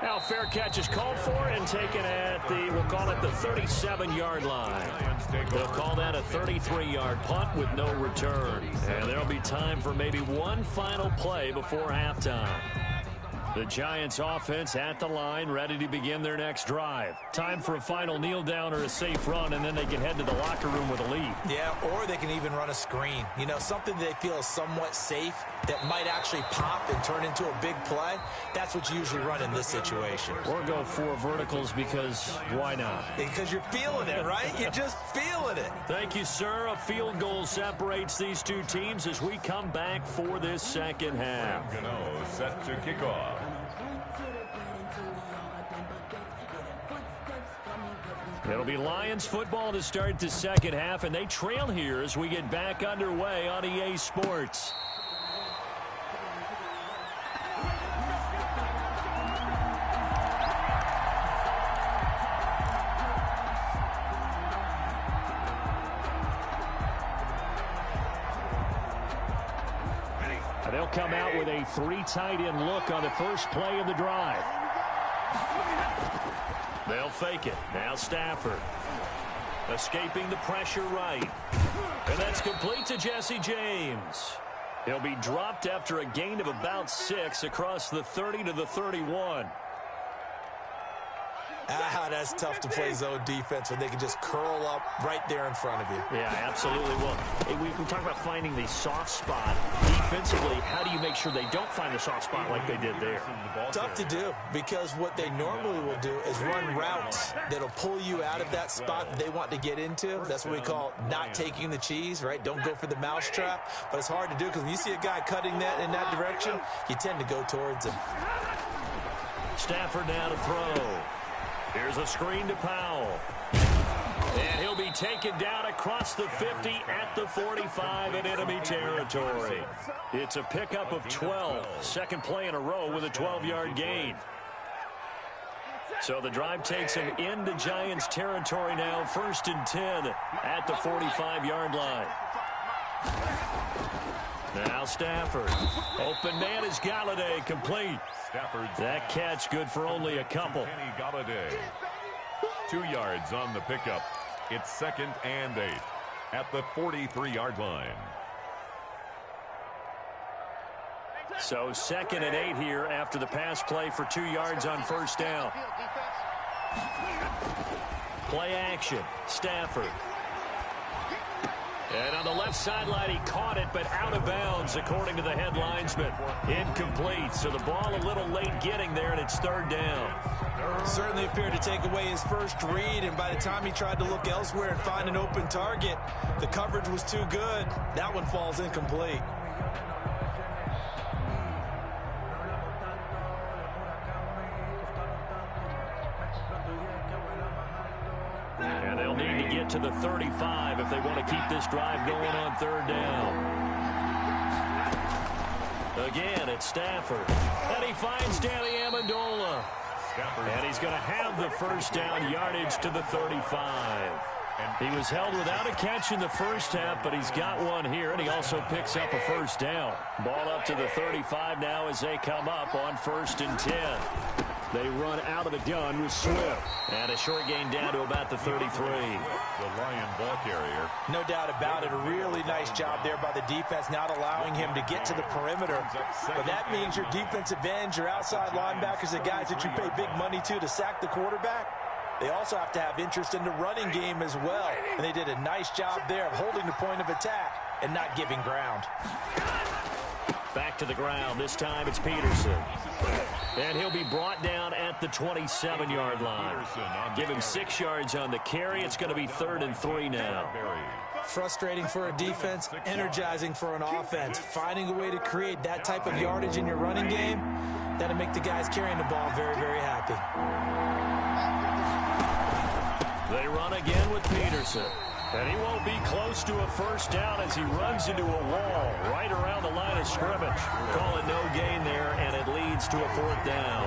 Now fair catch is called for and taken at the, we'll call it the 37-yard line. They'll call that a 33-yard punt with no return. And there'll be time for maybe one final play before halftime. The Giants offense at the line, ready to begin their next drive. Time for a final kneel down or a safe run, and then they can head to the locker room with a lead. Yeah, or they can even run a screen. You know, something they feel is somewhat safe that might actually pop and turn into a big play. That's what you usually run in this situation. Or go 4 verticals because why not? Because you're feeling it, right? You're just feeling it. Thank you, sir. A field goal separates these two teams as we come back for this second half. Gano set to kick off. It'll be Lions football to start the second half, and they trail here as we get back underway on EA Sports. They'll come out with a 3 tight end look on the first play of the drive. They'll fake it. Now Stafford. Escaping the pressure right. And that's complete to Jesse James. He'll be dropped after a gain of about 6 across the 30 to the 31. That's tough to play zone defense when they can just curl up right there in front of you. Yeah, absolutely. Well, we talk about finding the soft spot. Defensively, how do you make sure they don't find the soft spot like they did there? Tough to do, because what they normally will do is run routes that'll pull you out of that spot that they want to get into. That's what we call not taking the cheese, right? Don't go for the mousetrap. But it's hard to do because when you see a guy cutting that in that direction, you tend to go towards him. Stafford now to throw. Here's a screen to Powell. And he'll be taken down across the 50 at the 45 in enemy territory. It's a pickup of 12. Second play in a row with a 12-yard gain. So the drive takes him into Giants territory now. 1st and 10 at the 45-yard line. Now Stafford. Open man is Galladay, complete. That catch good for only a couple. Kenny Galladay. 2 yards on the pickup. It's 2nd and 8 at the 43-yard line. So 2nd and 8 here after the pass play for 2 yards on 1st down. Play action. Stafford. And on the left sideline, he caught it, but out of bounds, according to the head linesman. Incomplete, so the ball a little late getting there, and it's 3rd down. Certainly appeared to take away his first read, and by the time he tried to look elsewhere and find an open target, the coverage was too good. That one falls incomplete. And they'll need to get to the 35 if they want to keep this drive going on 3rd down. Again, it's Stafford. And he finds Danny Amendola. And he's going to have the 1st down yardage to the 35. He was held without a catch in the first half, but he's got one here, and he also picks up a 1st down. Ball up to the 35 now as they come up on 1st and 10. They run out of the gun with Swift. And a short gain down to about the 33. The Lion ball carrier. No doubt about it. A really nice job there by the defense, not allowing him to get to the perimeter. But that means your defensive ends, your outside linebackers, the guys that you pay big money to sack the quarterback, they also have to have interest in the running game as well. And they did a nice job there of holding the point of attack and not giving ground. Back to the ground. This time it's Peterson. And he'll be brought down at the 27-yard line. Give him 6 yards on the carry. It's going to be 3rd and 3 now. Frustrating for a defense, energizing for an offense. Finding a way to create that type of yardage in your running game, That'll make the guys carrying the ball very, very happy. They run again with Peterson. And he won't be close to a first down as he runs into a wall right around the line of scrimmage. Call it no gain there, and it leads to a fourth down.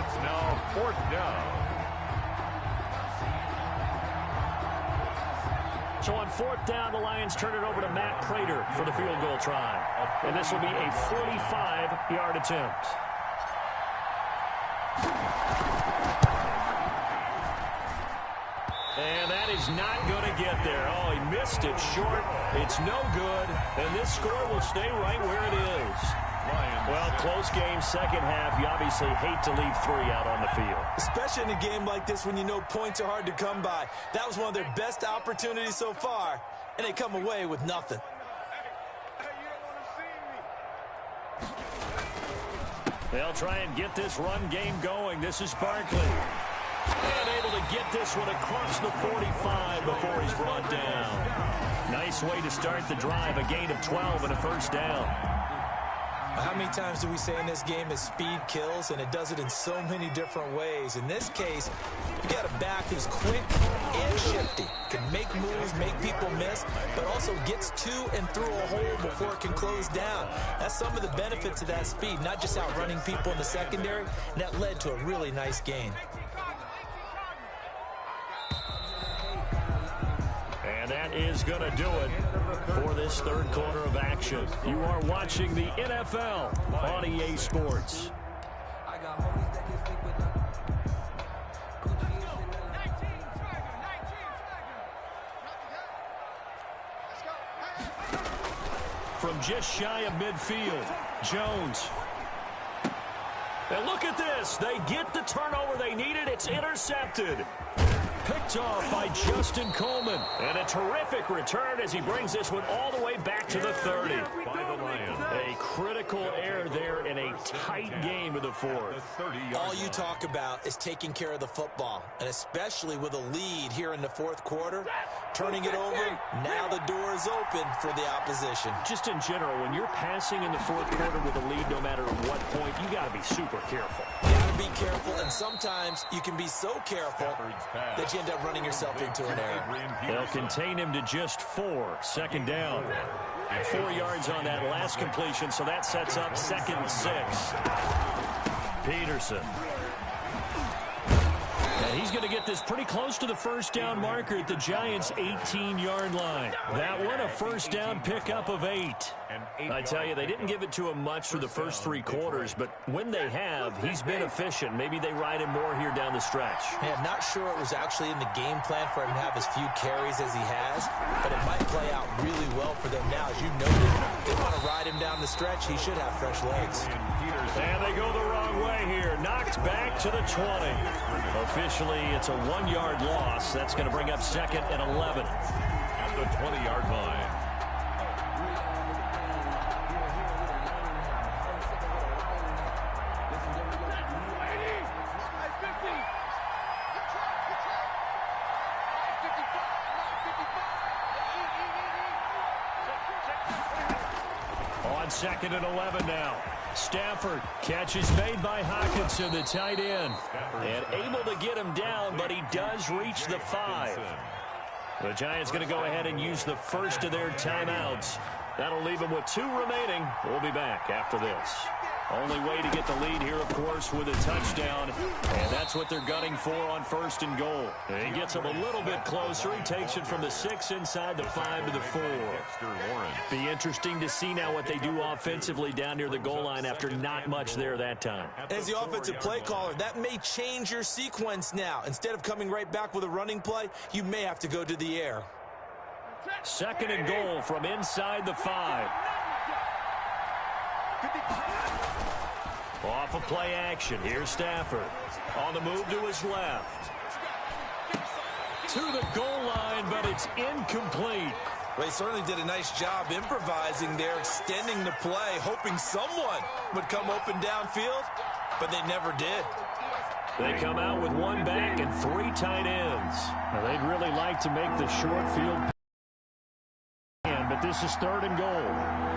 It's now fourth down. So on fourth down, the Lions turn it over to Matt Prater for the field goal try. And this will be a 45-yard attempt. And that is not going to get there. Oh, he missed it short. It's no good. And this score will stay right where it is. Well, close game, second half. You obviously hate to leave 3 out on the field. Especially in a game like this when you know points are hard to come by. That was one of their best opportunities so far, and they come away with nothing. They'll try and get this run game going. This is Barkley. And able to get this one across the 45 before he's brought down. Nice way to start the drive. A gain of 12 and a first down. How many times do we say in this game that speed kills, and it does it in so many different ways? In this case, you got a back who's quick and shifty, can make moves, make people miss, but also gets to and through a hole before it can close down. That's some of the benefits of that speed, not just outrunning people in the secondary, and that led to a really nice gain. And that is going to do it for this third quarter of action. You are watching the NFL on EA Sports. From just shy of midfield, Jones. And look at this. They get the turnover they needed. It's intercepted. Picked off by Justin Coleman. And a terrific return as he brings this one all the way back to the 30. By the Lions. A critical error there in a tight game of the fourth. All you talk about is taking care of the football, and especially with a lead here in the fourth quarter, turning it over, now the door is open for the opposition. Just in general, when you're passing in the fourth quarter with a lead, no matter at what point, you got to be super careful. You got to be careful, and sometimes you can be so careful that you end up running yourself into an error. They'll contain him to just 4. Second down. 4 yards on that last completion, so that sets up 2nd and 6. Peterson. And he's going to get this pretty close to the first down marker at the Giants' 18-yard line. That one, a first down pickup of 8. I tell you, they didn't give it to him much for the first 3 quarters, but when they have, he's been efficient. Maybe they ride him more here down the stretch. Yeah, I'm not sure it was actually in the game plan for him to have as few carries as he has, but it might play out really well for them now. As you noted, they want to ride him down the stretch. He should have fresh legs. And they go the wrong way here. Knocked back to the 20. Officially, it's a 1-yard loss. That's going to bring up 2nd and 11. At the 20-yard line. On 2nd and 11 now. Stafford, catch is made by Hockenson, the tight end. And able to get him down, but he does reach the 5. The Giants going to go ahead and use the first of their timeouts. That'll leave them with 2 remaining. We'll be back after this. Only way to get the lead here, of course, with a touchdown. And that's what they're gunning for on 1st and goal. And he gets them a little bit closer. He takes it from the 6 inside the 5 to the 4. Be interesting to see now what they do offensively down near the goal line after not much there that time. As the offensive play caller, that may change your sequence now. Instead of coming right back with a running play, you may have to go to the air. 2nd and goal from inside the 5. Off of play action. Here's Stafford. On the move to his left. To the goal line, but it's incomplete. Well, he certainly did a nice job improvising there, extending the play, hoping someone would come open downfield, but they never did. They come out with 1 back and 3 tight ends. Now, they'd really like to make the short field, but this is 3rd and goal.